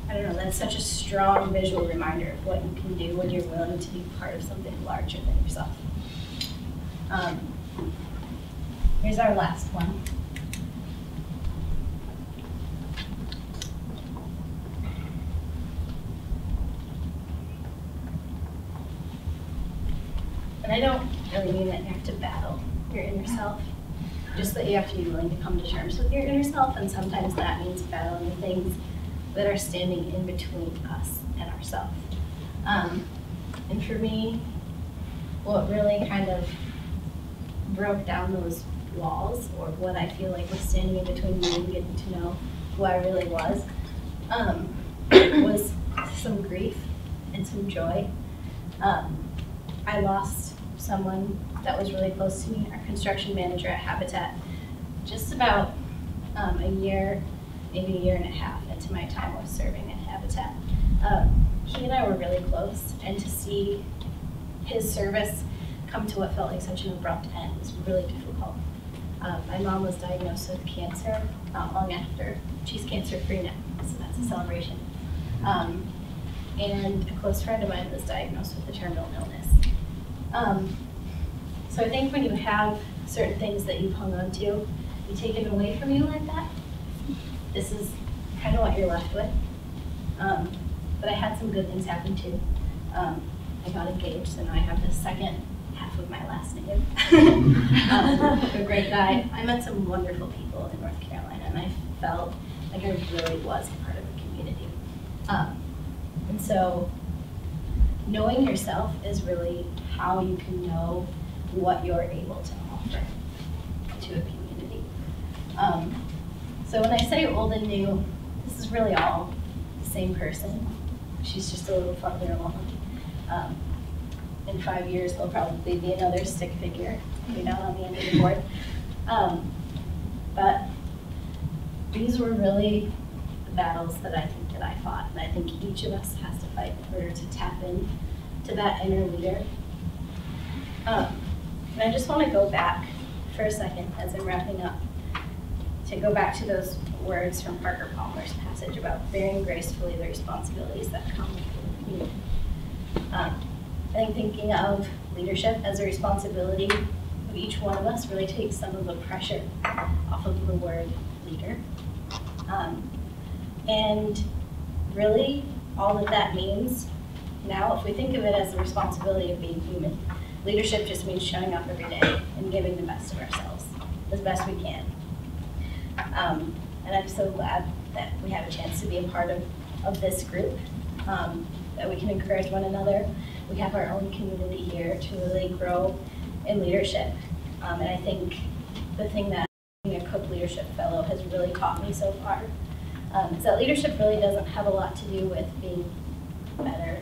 I don't know, that's such a strong visual reminder of what you can do when you're willing to be part of something larger than yourself. Here's our last one. And I don't really mean that you have to battle your inner self, just that you have to be willing to come to terms with your inner self, and sometimes that means battling the things that are standing in between us and ourselves. And for me, what really kind of broke down those walls, or what I feel like was standing in between me and getting to know who I really was some grief and some joy. I lost someone that was really close to me, our construction manager at Habitat, just about a year, maybe a year and a half into my time of serving at Habitat. He and I were really close, and to see his service come to what felt like such an abrupt end was really difficult. My mom was diagnosed with cancer not long after. She's cancer-free now, so that's a celebration. And a close friend of mine was diagnosed with a terminal illness. So I think when you have certain things that you've hung on to be taken away from you like that, this is kind of what you're left with. But I had some good things happen too. I got engaged, and I have the second half of my last name. A great guy. I met some wonderful people in North Carolina, and I felt like I really was part of a community. And so knowing yourself is really how you can know what you're able to offer to a community. So when I say old and new, this is really all the same person. She's just a little farther along. In 5 years, there'll probably be another stick figure down on the end of the board. But these were really the battles that I think that I fought, and I think each of us has to fight in order to tap in to that inner leader. And I just want to go back for a second as I'm wrapping up, to go back to those words from Parker Palmer's passage about bearing gracefully the responsibilities that come with the community. I think thinking of leadership as a responsibility of each one of us really takes some of the pressure off of the word leader. And really, all that means now, if we think of it as the responsibility of being human, leadership just means showing up every day and giving the best of ourselves, as best we can. And I'm so glad that we have a chance to be a part of this group, that we can encourage one another. We have our own community here to really grow in leadership. And I think the thing that being a Cook Leadership Fellow has really taught me so far is that leadership really doesn't have a lot to do with being better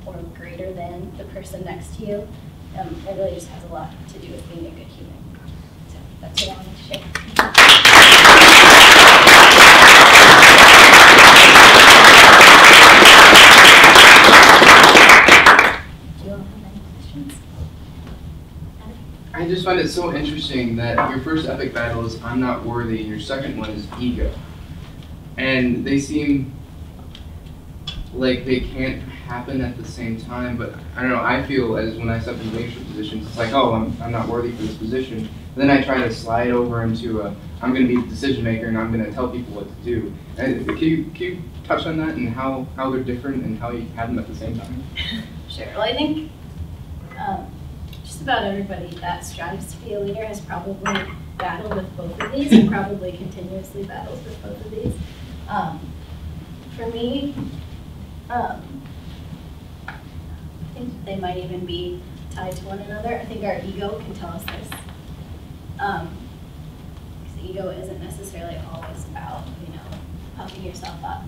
or greater than the person next to you. It really just has a lot to do with being a good human. So that's what I wanted to share. I just find it so interesting that your first epic battle is I'm not worthy, and your second one is ego. And they seem like they can't happen at the same time, but I don't know, I feel as when I step in leadership positions, it's like, oh, I'm not worthy for this position. And then I try to slide over into I'm going to be the decision maker and I'm going to tell people what to do. And can you touch on that and how they're different and how you have them at the same time? Sure. Well, I think just about everybody that strives to be a leader has probably battled with both of these and probably continuously battles with both of these. For me, I think they might even be tied to one another. I think our ego can tell us this. Because the ego isn't necessarily always about, puffing yourself up.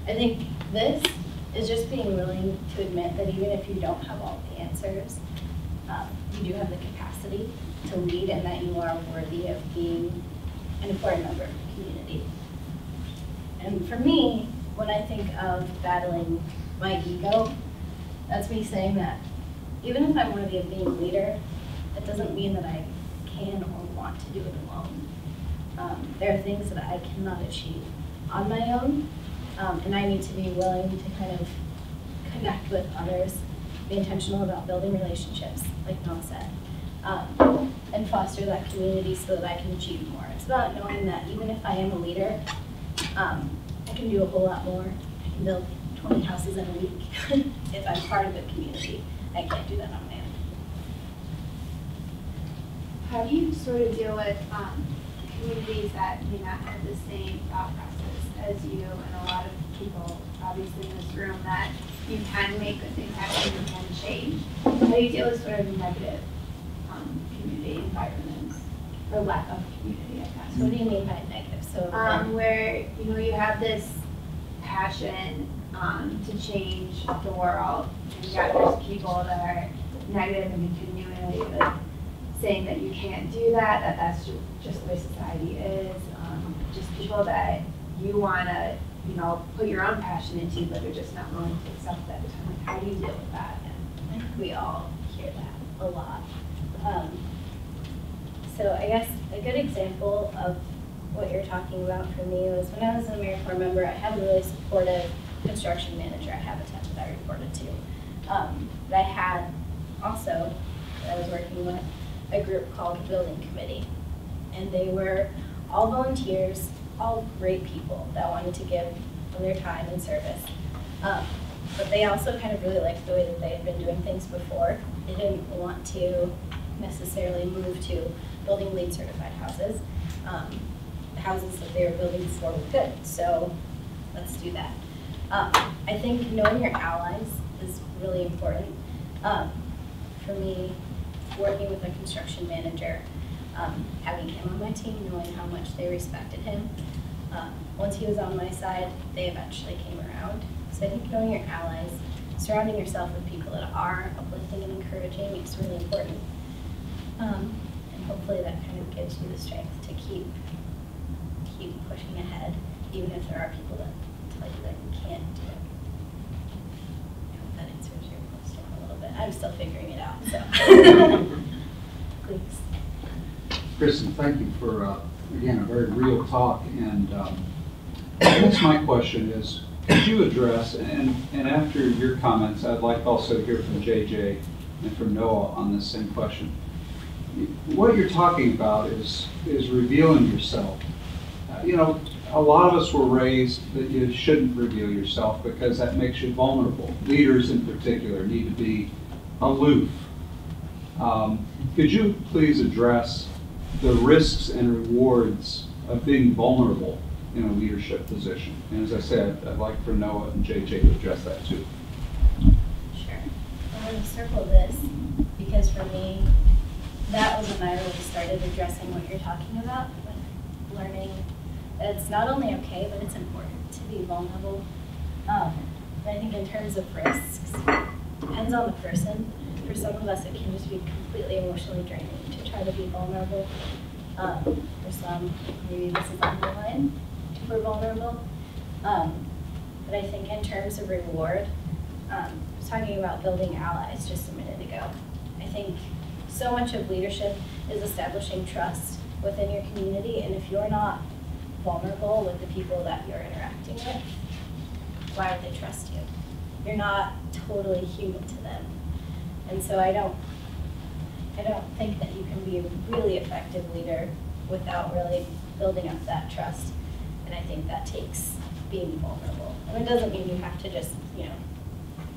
I think this is just being willing to admit that even if you don't have all the answers, you do have the capacity to lead and that you are worthy of being an important member of the community. And for me, when I think of battling my ego, that's me saying that even if I'm worthy of being a leader, that doesn't mean that I can or want to do it alone. There are things that I cannot achieve on my own, and I need to be willing to kind of connect with others, be intentional about building relationships, like Noah said, and foster that community so that I can achieve more. It's about knowing that even if I am a leader, I can do a whole lot more. I can build 20 houses in a week if I'm part of the community. I can't do that on my own. How do you sort of deal with communities that may not have the same thought process as you, and a lot of people obviously in this room, that you can make good things happen, you can change? How do you deal with sort of negative community environments, or lack of community, I guess? What do you mean by negative? So where you have this passion to change the world, and yet there's people that are negative and continually saying that you can't do that, that's just the way society is. Just people that you want to, put your own passion into, but they're just not willing to accept that. Like, how do you deal with that? I think we all hear that a lot. So I guess a good example of what you're talking about for me was when I was an AmeriCorps member, I had a really supportive construction manager at Habitat that I reported to. But I had also, that I was working with, a group called the Building Committee. And they were all volunteers, all great people that wanted to give of their time and service. But they also kind of really liked the way that they had been doing things before. They didn't want to necessarily move to building LEED certified houses. The houses that they were building before were good, so let's do that. I think knowing your allies is really important. For me, working with a construction manager, having him on my team, knowing how much they respected him. Once he was on my side, they eventually came around. So I think knowing your allies, surrounding yourself with people that are uplifting and encouraging is really important. And hopefully that kind of gives you the strength to keep pushing ahead, even if there are people that tell you that you can't do it. I hope that answers your question a little bit. I'm still figuring it out, so. Please. Kristen, thank you for, again, a very real talk. And I guess my question is, could you address, and after your comments, I'd like also to hear from JJ and from Noah on this same question. What you're talking about is revealing yourself. A lot of us were raised that you shouldn't reveal yourself because that makes you vulnerable. Leaders in particular need to be aloof. Could you please address the risks and rewards of being vulnerable in a leadership position? And as I said, I'd like for Noah and JJ to address that too. Sure. I'm going to circle this because for me, that was when I really started addressing what you're talking about, like learning that it's not only okay, but it's important to be vulnerable. But I think in terms of risks, it depends on the person. For some of us, it can just be completely emotionally draining to try to be vulnerable. For some, maybe this is on the line if we're vulnerable. But I think in terms of reward, I was talking about building allies just a minute ago. I think so much of leadership is establishing trust within your community, and if you're not vulnerable with the people that you're interacting with, why would they trust you? You're not totally human to them. And so I don't think that you can be a really effective leader without really building up that trust. And I think that takes being vulnerable. And it doesn't mean you have to just,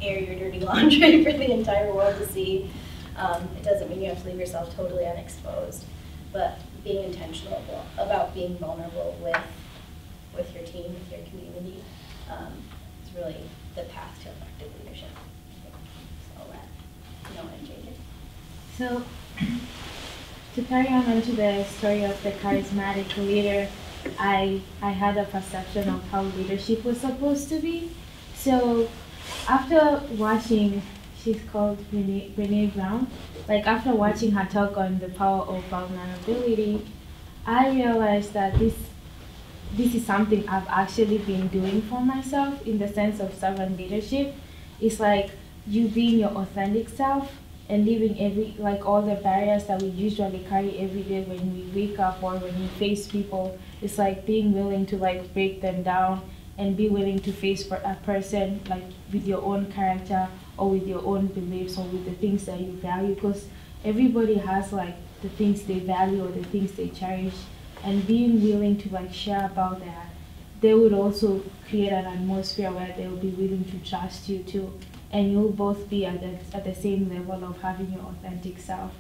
air your dirty laundry for the entire world to see. It doesn't mean you have to leave yourself totally unexposed, but being intentional about being vulnerable with your team, with your community, is really the path to effective leadership. So I'll let Noah and Jay. So, to carry on to the story of the charismatic leader, I had a perception of how leadership was supposed to be. So, after watching, she's called Brene Brown, like after watching her talk on the power of vulnerability, I realized that this is something I've actually been doing for myself in the sense of servant leadership. It's like you being your authentic self and leaving all the barriers that we usually carry every day when we wake up or when we face people. It's like being willing to like break them down and be willing to face for a person like with your own character or with your own beliefs or with the things that you value, because everybody has like the things they value or the things they cherish, and being willing to like share about that, they would also create an atmosphere where they will be willing to trust you too, and you'll both be at the same level of having your authentic self.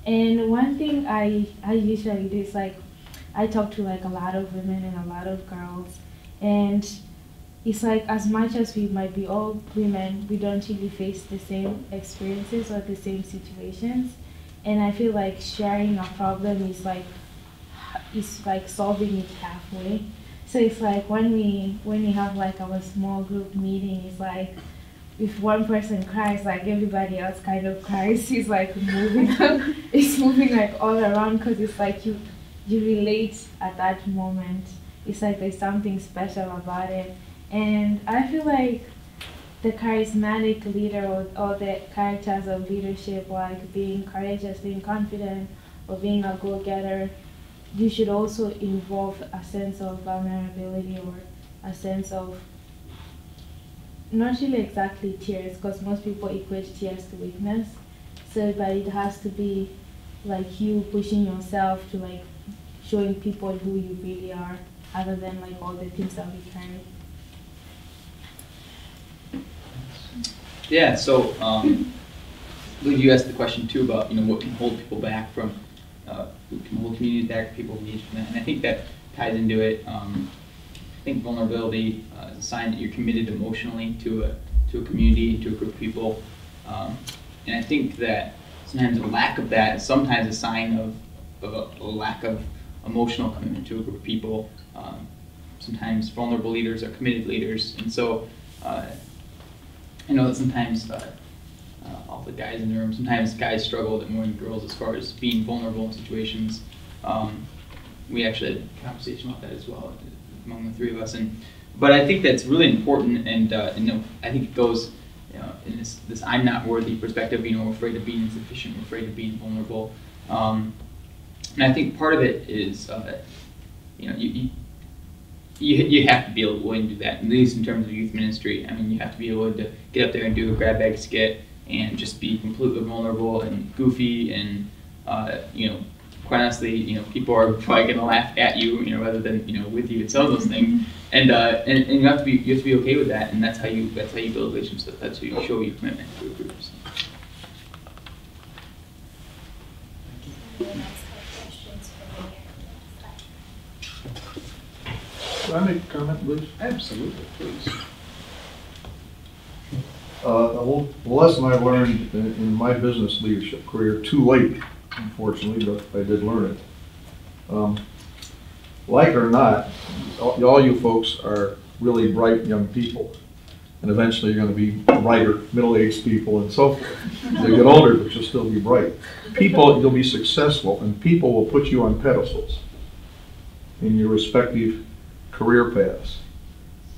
And one thing I usually do is like I talk to like a lot of women and a lot of girls, and it's like as much as we might be all women, we don't really face the same experiences or the same situations. And I feel like sharing a problem is like solving it halfway. So it's like when we have like our small group meeting, it's like if one person cries, like everybody else kind of cries. It's like moving, it's moving like all around, because it's like you relate at that moment. It's like there's something special about it. And I feel like the charismatic leader or the characters of leadership, like being courageous, being confident, or being a go-getter, you should also involve a sense of vulnerability or a sense of, not really exactly tears, because most people equate tears to weakness. So, but it has to be like you pushing yourself to like showing people who you really are, other than like all the things that we carry. Yeah, so you asked the question too about what can hold people back from, who can hold communities back, people engaged from that, and I think that ties into it. I think vulnerability is a sign that you're committed emotionally to a community, to a group of people, and I think that sometimes a lack of that is sometimes a sign of a lack of emotional commitment to a group of people. Sometimes vulnerable leaders are committed leaders, and so I know that sometimes all the guys in the room, sometimes guys struggle a bit more than girls as far as being vulnerable in situations. We actually had a conversation about that as well among the three of us, but I think that's really important, and I think it goes in this I'm not worthy perspective. We're afraid of being insufficient, we're afraid of being vulnerable, and I think part of it is you have to be willing to do that, at least in terms of youth ministry. I mean, you have to be able to get up there and do a grab bag skit and just be completely vulnerable and goofy, and quite honestly, people are probably going to laugh at you, rather than with you, and some of those things. And you have to be okay with that, and that's how you build relationships. That's how you show your commitment to a group. Can I make a comment, please? Absolutely, please. The lesson I learned in my business leadership career, too late, unfortunately, but I did learn it. Like it or not, all you folks are really bright young people, and eventually you're going to be brighter middle-aged people and so forth. You'll get older, but you'll still be bright. You'll be successful, and people will put you on pedestals in your respective career paths.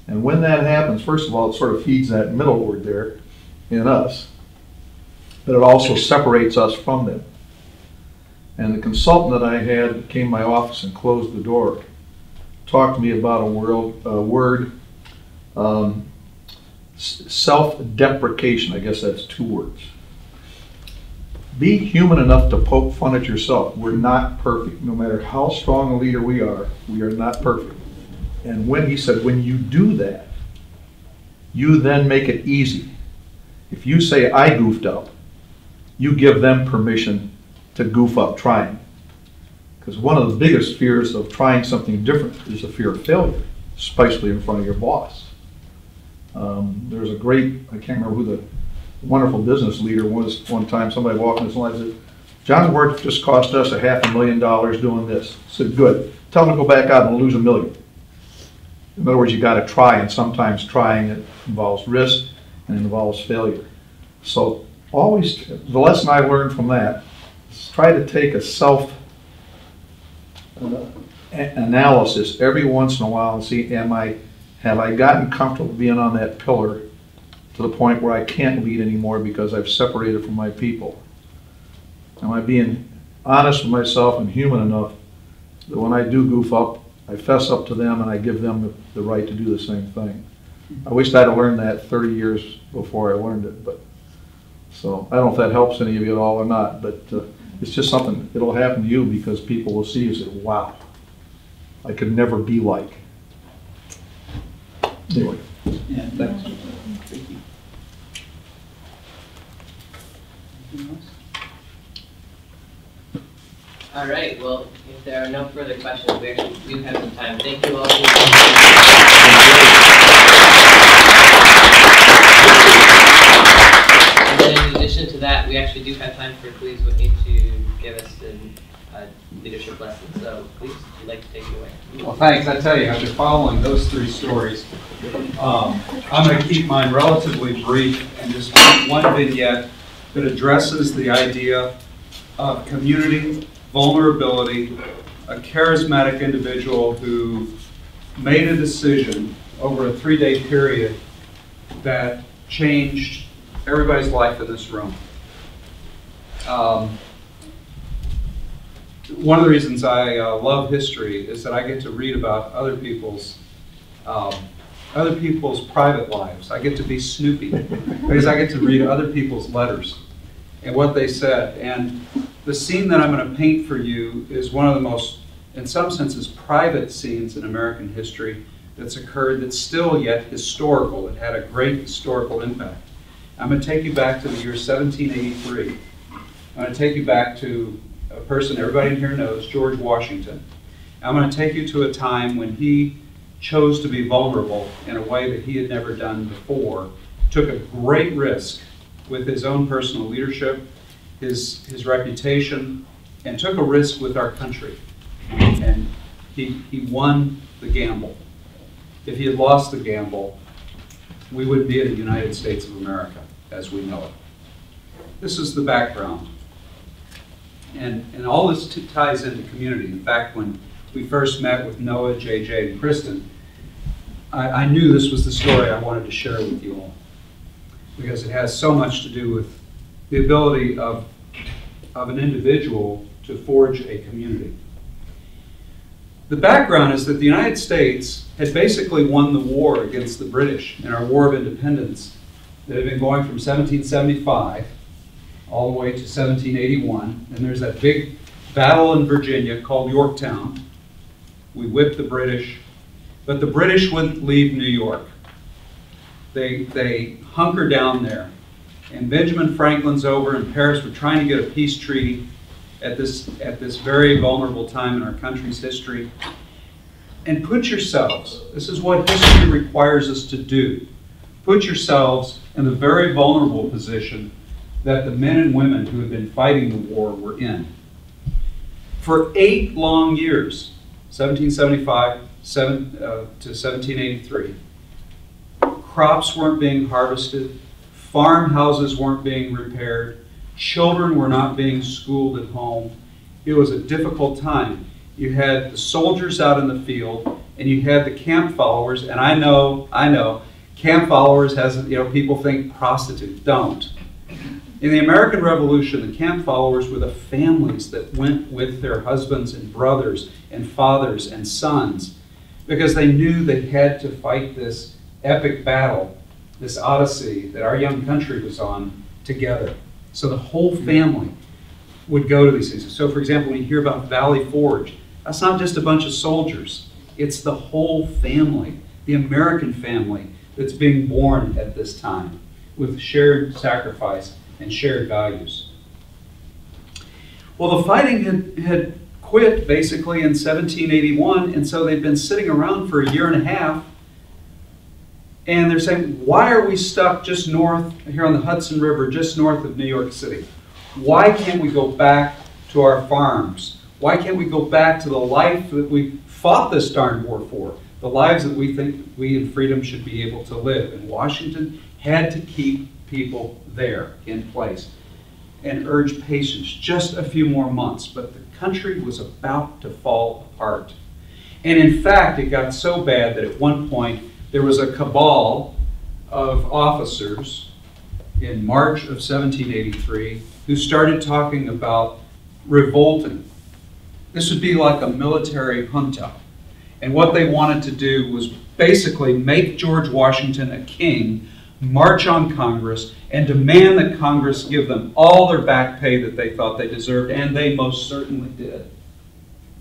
And when that happens, first of all, it sort of feeds that middle word there in us, but it also separates us from them. And the consultant that I had came to my office and closed the door, talked to me about a word, self-deprecation. I guess that's 2 words. Be human enough to poke fun at yourself. We're not perfect. No matter how strong a leader we are not perfect. And when he said, when you do that, you then make it easy. If you say I goofed up, you give them permission to goof up trying. Because one of the biggest fears of trying something different is the fear of failure, especially in front of your boss. There's a great, I can't remember who the wonderful business leader was one time, somebody walked in his line and said, John Worth just cost us $500,000 doing this. I said, good. Tell him to go back out and lose $1 million. In other words, you got to try, and sometimes trying it involves risk and it involves failure. So always, the lesson I learned from that is try to take a self analysis every once in a while and see, have I gotten comfortable being on that pillar to the point where I can't lead anymore because I've separated from my people? Am I being honest with myself and human enough that when I do goof up, I fess up to them and I give them the right to do the same thing? I wished I'd have learned that 30 years before I learned it, but so I don't know if that helps any of you at all or not, but it's just something, it'll happen to you because people will see you and say, wow, I could never be like. Anyway. Yeah, thanks. Thank you. Anything else? All right, well, if there are no further questions, we actually do have some time. Thank you all. And then in addition to that, we actually do have time for Gleaves Whitney to give us a leadership lesson. So, Gleaves, if you'd like to take it away. Well, thanks. I tell you, after following those 3 stories, I'm going to keep mine relatively brief and just one vignette that addresses the idea of community, vulnerability, a charismatic individual who made a decision over a 3-day period that changed everybody's life in this room. One of the reasons I love history is that I get to read about other people's private lives. I get to be Snoopy because I get to read other people's letters and what they said. And the scene that I'm going to paint for you is one of the most, in some senses, private scenes in American history that's occurred that's still yet historical. It had a great historical impact. I'm going to take you back to the year 1783. I'm going to take you back to a person everybody in here knows, George Washington. I'm going to take you to a time when he chose to be vulnerable in a way that he had never done before, took a great risk with his own personal leadership, his reputation, and took a risk with our country. And he won the gamble. If he had lost the gamble, we wouldn't be in the United States of America as we know it. This is the background. And all this ties into community. In fact, when we first met with Noah, JJ, and Kristen, I knew this was the story I wanted to share with you all, because it has so much to do with the ability of an individual to forge a community. The background is that the United States had basically won the war against the British in our War of Independence that had been going from 1775 all the way to 1781. And there's that big battle in Virginia called Yorktown. We whipped the British, but the British wouldn't leave New York. They hunkered down there. And Benjamin Franklin's over in Paris. We're trying to get a peace treaty at this very vulnerable time in our country's history. And put yourselves, this is what history requires us to do, put yourselves in the very vulnerable position that the men and women who had been fighting the war were in. For 8 long years, 1775 to 1783, crops weren't being harvested, farmhouses weren't being repaired, children were not being schooled at home. It was a difficult time. You had the soldiers out in the field, and you had the camp followers, and I know, camp followers has, people think prostitute. Don't. In the American Revolution, the camp followers were the families that went with their husbands and brothers and fathers and sons, because they knew they had to fight this epic battle, this odyssey that our young country was on together. So the whole family would go to these things. So for example, when you hear about Valley Forge, that's not just a bunch of soldiers. It's the whole family, the American family, that's being born at this time. with shared sacrifice and shared values. Well, the fighting had quit basically in 1781, and so they'd been sitting around for a year and a half. And they're saying, why are we stuck just north, here on the Hudson River, just north of New York City? Why can't we go back to our farms? Why can't we go back to the life that we fought this darn war for? The lives that we think we in freedom should be able to live. And Washington had to keep people there in place and urge patience, just a few more months. But the country was about to fall apart. And in fact, it got so bad that at one point there was a cabal of officers in March of 1783 who started talking about revolting. This would be like a military junta. And what they wanted to do was basically make George Washington a king, march on Congress, and demand that Congress give them all their back pay that they thought they deserved, and they most certainly did,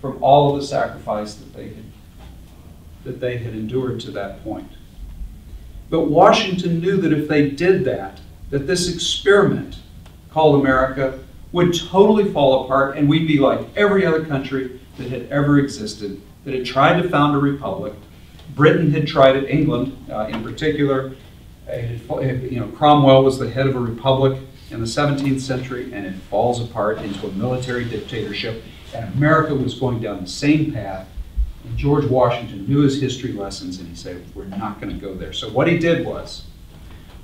from all of the sacrifice that they had endured to that point. But Washington knew that if they did that this experiment called America would totally fall apart, and we'd be like every other country that had ever existed, that had tried to found a republic. Britain had tried it, England in particular. Cromwell was the head of a republic in the 17th century, and it falls apart into a military dictatorship, and America was going down the same path. And George Washington knew his history lessons, and he said, we're not going to go there. So what he did was,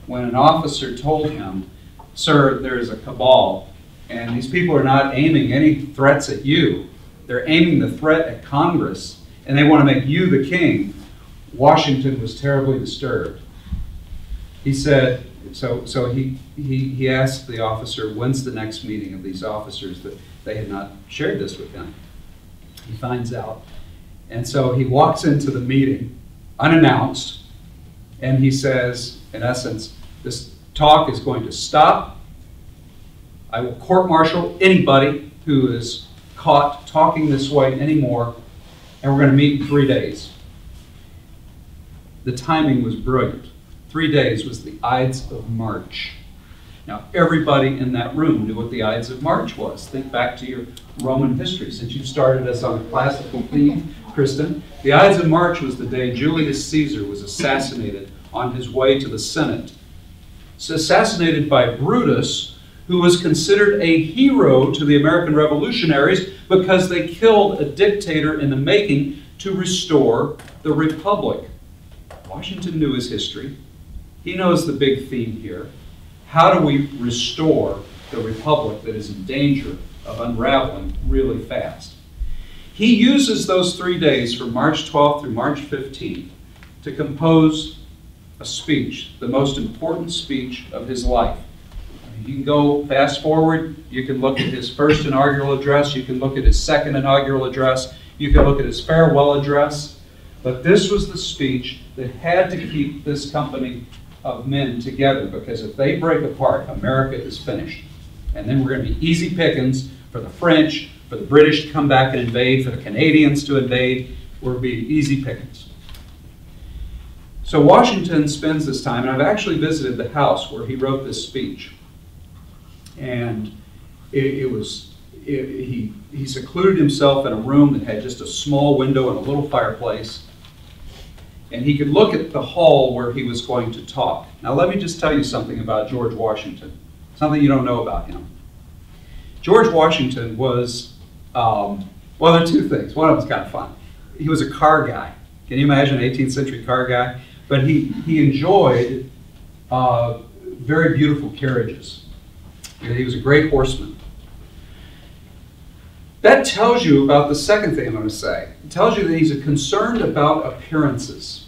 when an officer told him, sir, there is a cabal, and these people are not aiming any threats at you, they're aiming the threat at Congress, and they want to make you the king, Washington was terribly disturbed. He said, so he asked the officer, when's the next meeting of these officers, that they had not shared this with him. He finds out. And so he walks into the meeting, unannounced, and he says, in essence, this talk is going to stop. I will court-martial anybody who is caught talking this way anymore, and we're going to meet in 3 days. The timing was brilliant. 3 days was the Ides of March. Now, everybody in that room knew what the Ides of March was. Think back to your Roman history, since you started us on a classical theme, Kristen. The Ides of March was the day Julius Caesar was assassinated on his way to the Senate. So assassinated by Brutus, who was considered a hero to the American revolutionaries because they killed a dictator in the making to restore the republic. Washington knew his history. He knows the big theme here. How do we restore the republic that is in danger of unraveling really fast? He uses those 3 days from March 12th through March 15th to compose a speech, the most important speech of his life. You can go fast forward, you can look at his first inaugural address, you can look at his second inaugural address, you can look at his farewell address, but this was the speech that had to keep this company of men together, because if they break apart, America is finished. And then we're going to be easy pickings for the French, for the British to come back and invade, for the Canadians to invade. We're going to be easy pickings. So Washington spends this time, and I've actually visited the house where he wrote this speech. And he secluded himself in a room that had just a small window and a little fireplace. And he could look at the hall where he was going to talk. Now let me just tell you something about George Washington, something you don't know about him. George Washington was, well, there are two things. One of them's kind of fun. He was a car guy. Can you imagine an 18th century car guy? But he enjoyed very beautiful carriages. He was a great horseman. That tells you about the second thing I'm going to say. It tells you that he's concerned about appearances.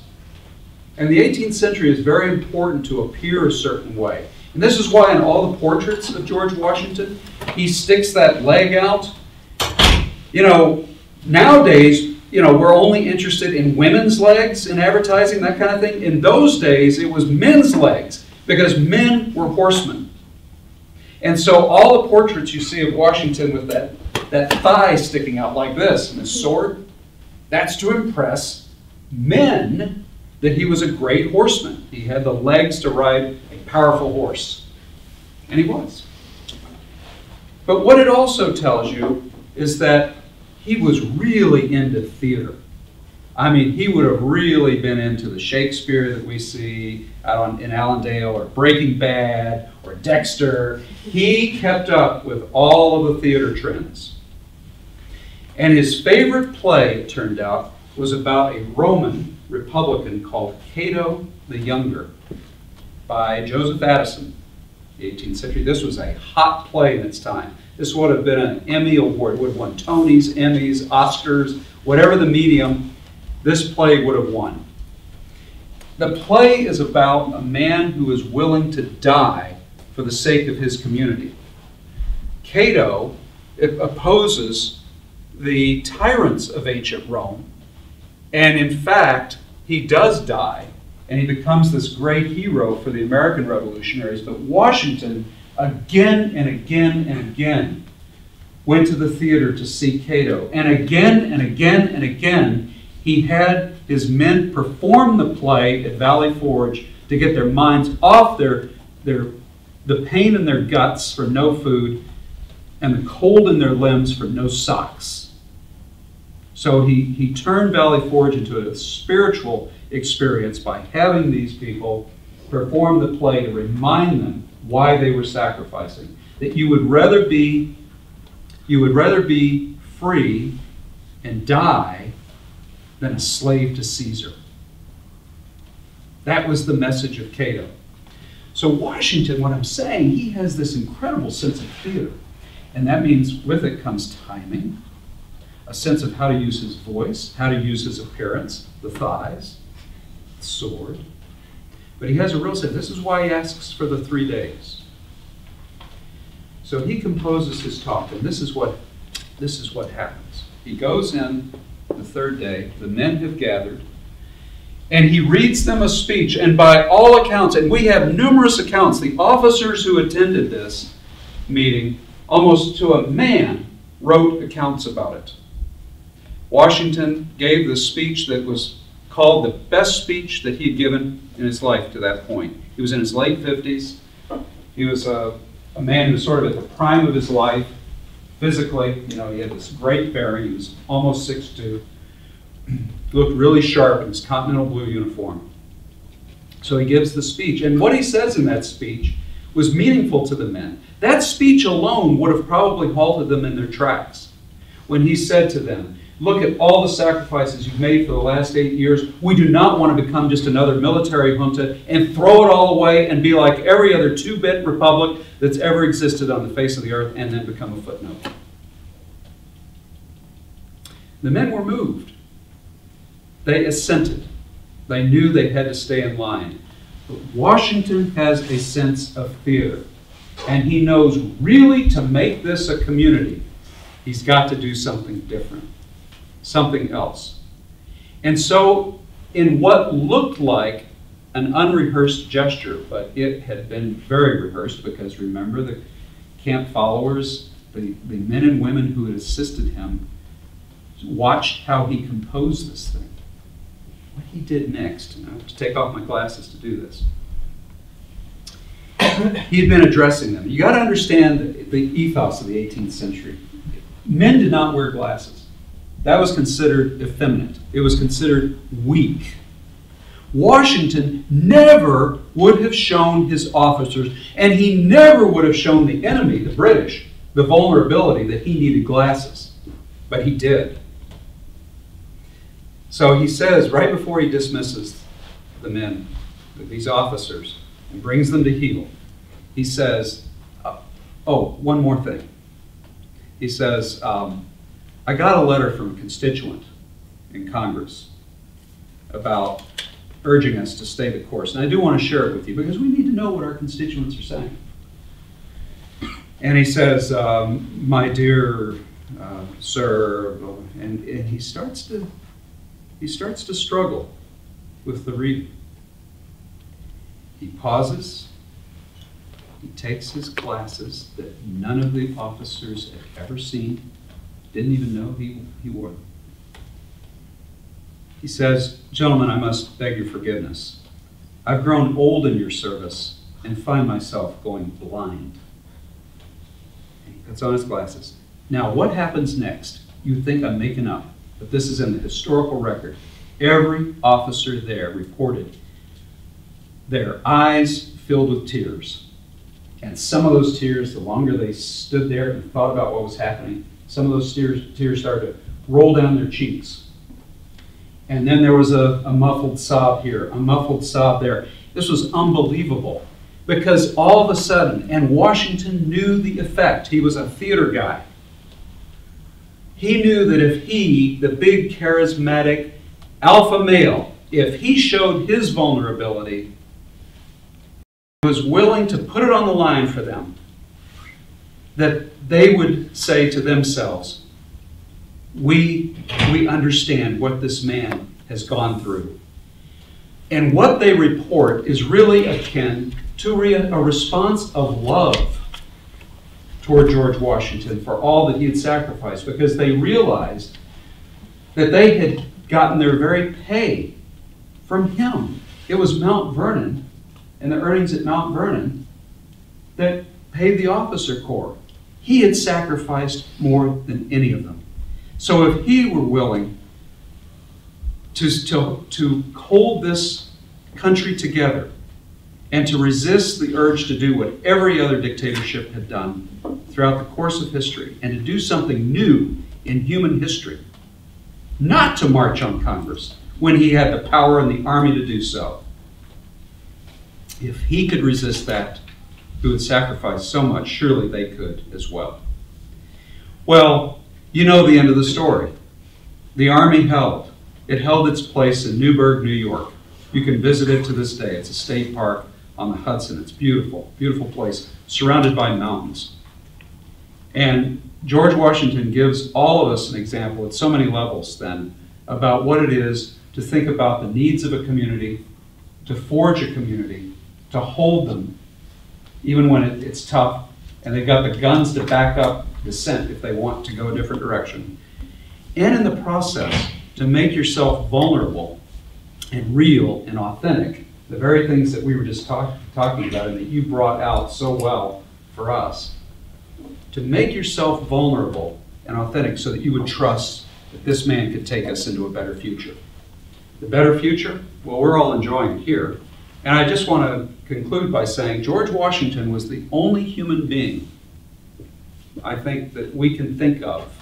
And the 18th century is very important to appear a certain way. And this is why in all the portraits of George Washington, he sticks that leg out. You know, nowadays, you know, we're only interested in women's legs in advertising, that kind of thing. In those days, it was men's legs, because men were horsemen. And so all the portraits you see of Washington with that thigh sticking out like this and his sword, that's to impress men that he was a great horseman. He had the legs to ride a powerful horse. And he was. But what it also tells you is that he was really into theater. I mean, he would have really been into the Shakespeare that we see out in Allendale, or Breaking Bad, or Dexter. He kept up with all of the theater trends. And his favorite play, it turned out, was about a Roman Republican called Cato the Younger by Joseph Addison, the 18th century. This was a hot play in its time. This would have been an Emmy Award, would have won Tonys, Emmys, Oscars, whatever the medium, this play would have won. The play is about a man who is willing to die for the sake of his community. Cato opposes the tyrants of ancient Rome, and in fact, he does die, and he becomes this great hero for the American revolutionaries. But Washington, again and again and again, went to the theater to see Cato. And again and again and again, he had his men perform the play at Valley Forge to get their minds off the pain in their guts for no food and the cold in their limbs for no socks. So he turned Valley Forge into a spiritual experience by having these people perform the play to remind them why they were sacrificing. That you would rather be free and die than a slave to Caesar. That was the message of Cato. So Washington, what I'm saying, he has this incredible sense of theater. And that means with it comes timing, a sense of how to use his voice, how to use his appearance, the thighs, the sword. But he has a real sense. This is why he asks for the 3 days. So he composes his talk, and this is what happens. He goes in the 3rd day, the men have gathered, and he reads them a speech, and by all accounts, and we have numerous accounts, the officers who attended this meeting, almost to a man, wrote accounts about it. Washington gave this speech that was called the best speech that he had given in his life to that point. He was in his late 50s. He was a man who was sort of at the prime of his life. Physically, he had this great bearing. He was almost 6'2". He looked really sharp in his continental blue uniform. So he gives the speech. And what he says in that speech was meaningful to the men. That speech alone would have probably halted them in their tracks. When he said to them, look at all the sacrifices you've made for the last 8 years. We do not want to become just another military junta and throw it all away and be like every other 2-bit republic that's ever existed on the face of the earth and then become a footnote. The men were moved. They assented. They knew they had to stay in line. But Washington has a sense of theater, and he knows really to make this a community, he's got to do something different. Something else. And so, in what looked like an unrehearsed gesture, but it had been very rehearsed, because remember, the camp followers, the men and women who had assisted him, watched how he composed this thing. What he did next, and I have to take off my glasses to do this. He had been addressing them. You got to understand the ethos of the 18th century. Men did not wear glasses. That was considered effeminate. It was considered weak. Washington never would have shown his officers, and he never would have shown the enemy, the British, the vulnerability that he needed glasses. But he did. So he says, right before he dismisses the men, these officers, and brings them to heel, he says, oh, one more thing. He says, I got a letter from a constituent in Congress about urging us to stay the course. And I do want to share it with you because we need to know what our constituents are saying. And he says, my dear sir, and he starts to struggle with the reading. He pauses. He takes his glasses that none of the officers had ever seen, didn't even know he wore them. He says, gentlemen, I must beg your forgiveness. I've grown old in your service, and find myself going blind. He puts on his glasses. Now, what happens next? You think I'm making up, but this is in the historical record. Every officer there reported their eyes filled with tears. And some of those tears, the longer they stood there and thought about what was happening, some of those tears started to roll down their cheeks. And then there was a muffled sob here, a muffled sob there. This was unbelievable because all of a sudden, and Washington knew the effect. He was a theater guy. He knew that if he, the big charismatic alpha male, if he showed his vulnerability, was willing to put it on the line for them, that they would say to themselves, we understand what this man has gone through. And what they report is really akin to a response of love toward George Washington for all that he had sacrificed, because they realized that they had gotten their very pay from him. It was Mount Vernon and the earnings at Mount Vernon that paid the officer corps. He had sacrificed more than any of them. So if he were willing to hold this country together and to resist the urge to do what every other dictatorship had done throughout the course of history, and to do something new in human history, not to march on Congress when he had the power and the army to do so. If he could resist that, who had sacrificed so much, surely they could as well. Well, you know the end of the story. The army held. It held its place in Newburgh, New York. You can visit it to this day. It's a state park on the Hudson. It's beautiful, beautiful place, surrounded by mountains. And George Washington gives all of us an example at so many levels then about what it is to think about the needs of a community, to forge a community, to hold them, even when it's tough, and they've got the guns to back up dissent if they want to go a different direction. And in the process, to make yourself vulnerable and real and authentic, the very things that we were just talking about and that you brought out so well for us. To make yourself vulnerable and authentic so that you would trust that this man could take us into a better future. The better future? Well, we're all enjoying it here. And I just want to conclude by saying George Washington was the only human being, I think, that we can think of.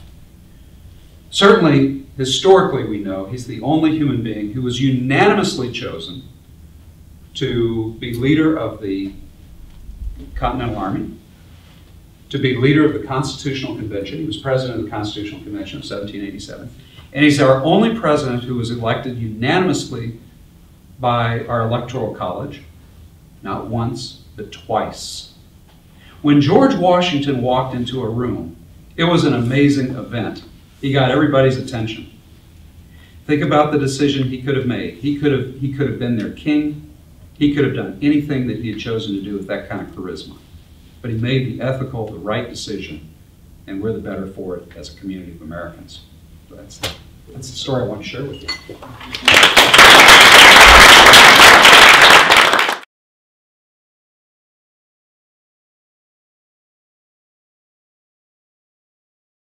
Certainly, historically we know he's the only human being who was unanimously chosen to be leader of the Continental Army, to be leader of the Constitutional Convention. He was president of the Constitutional Convention of 1787. And he's our only president who was elected unanimously by our Electoral College, not once, but twice. When George Washington walked into a room, it was an amazing event. He got everybody's attention. Think about the decision he could have made. He could have been their king. He could have done anything that he had chosen to do with that kind of charisma. But he made the ethical, the right decision, and we're the better for it as a community of Americans. So that's the story I want to share with you.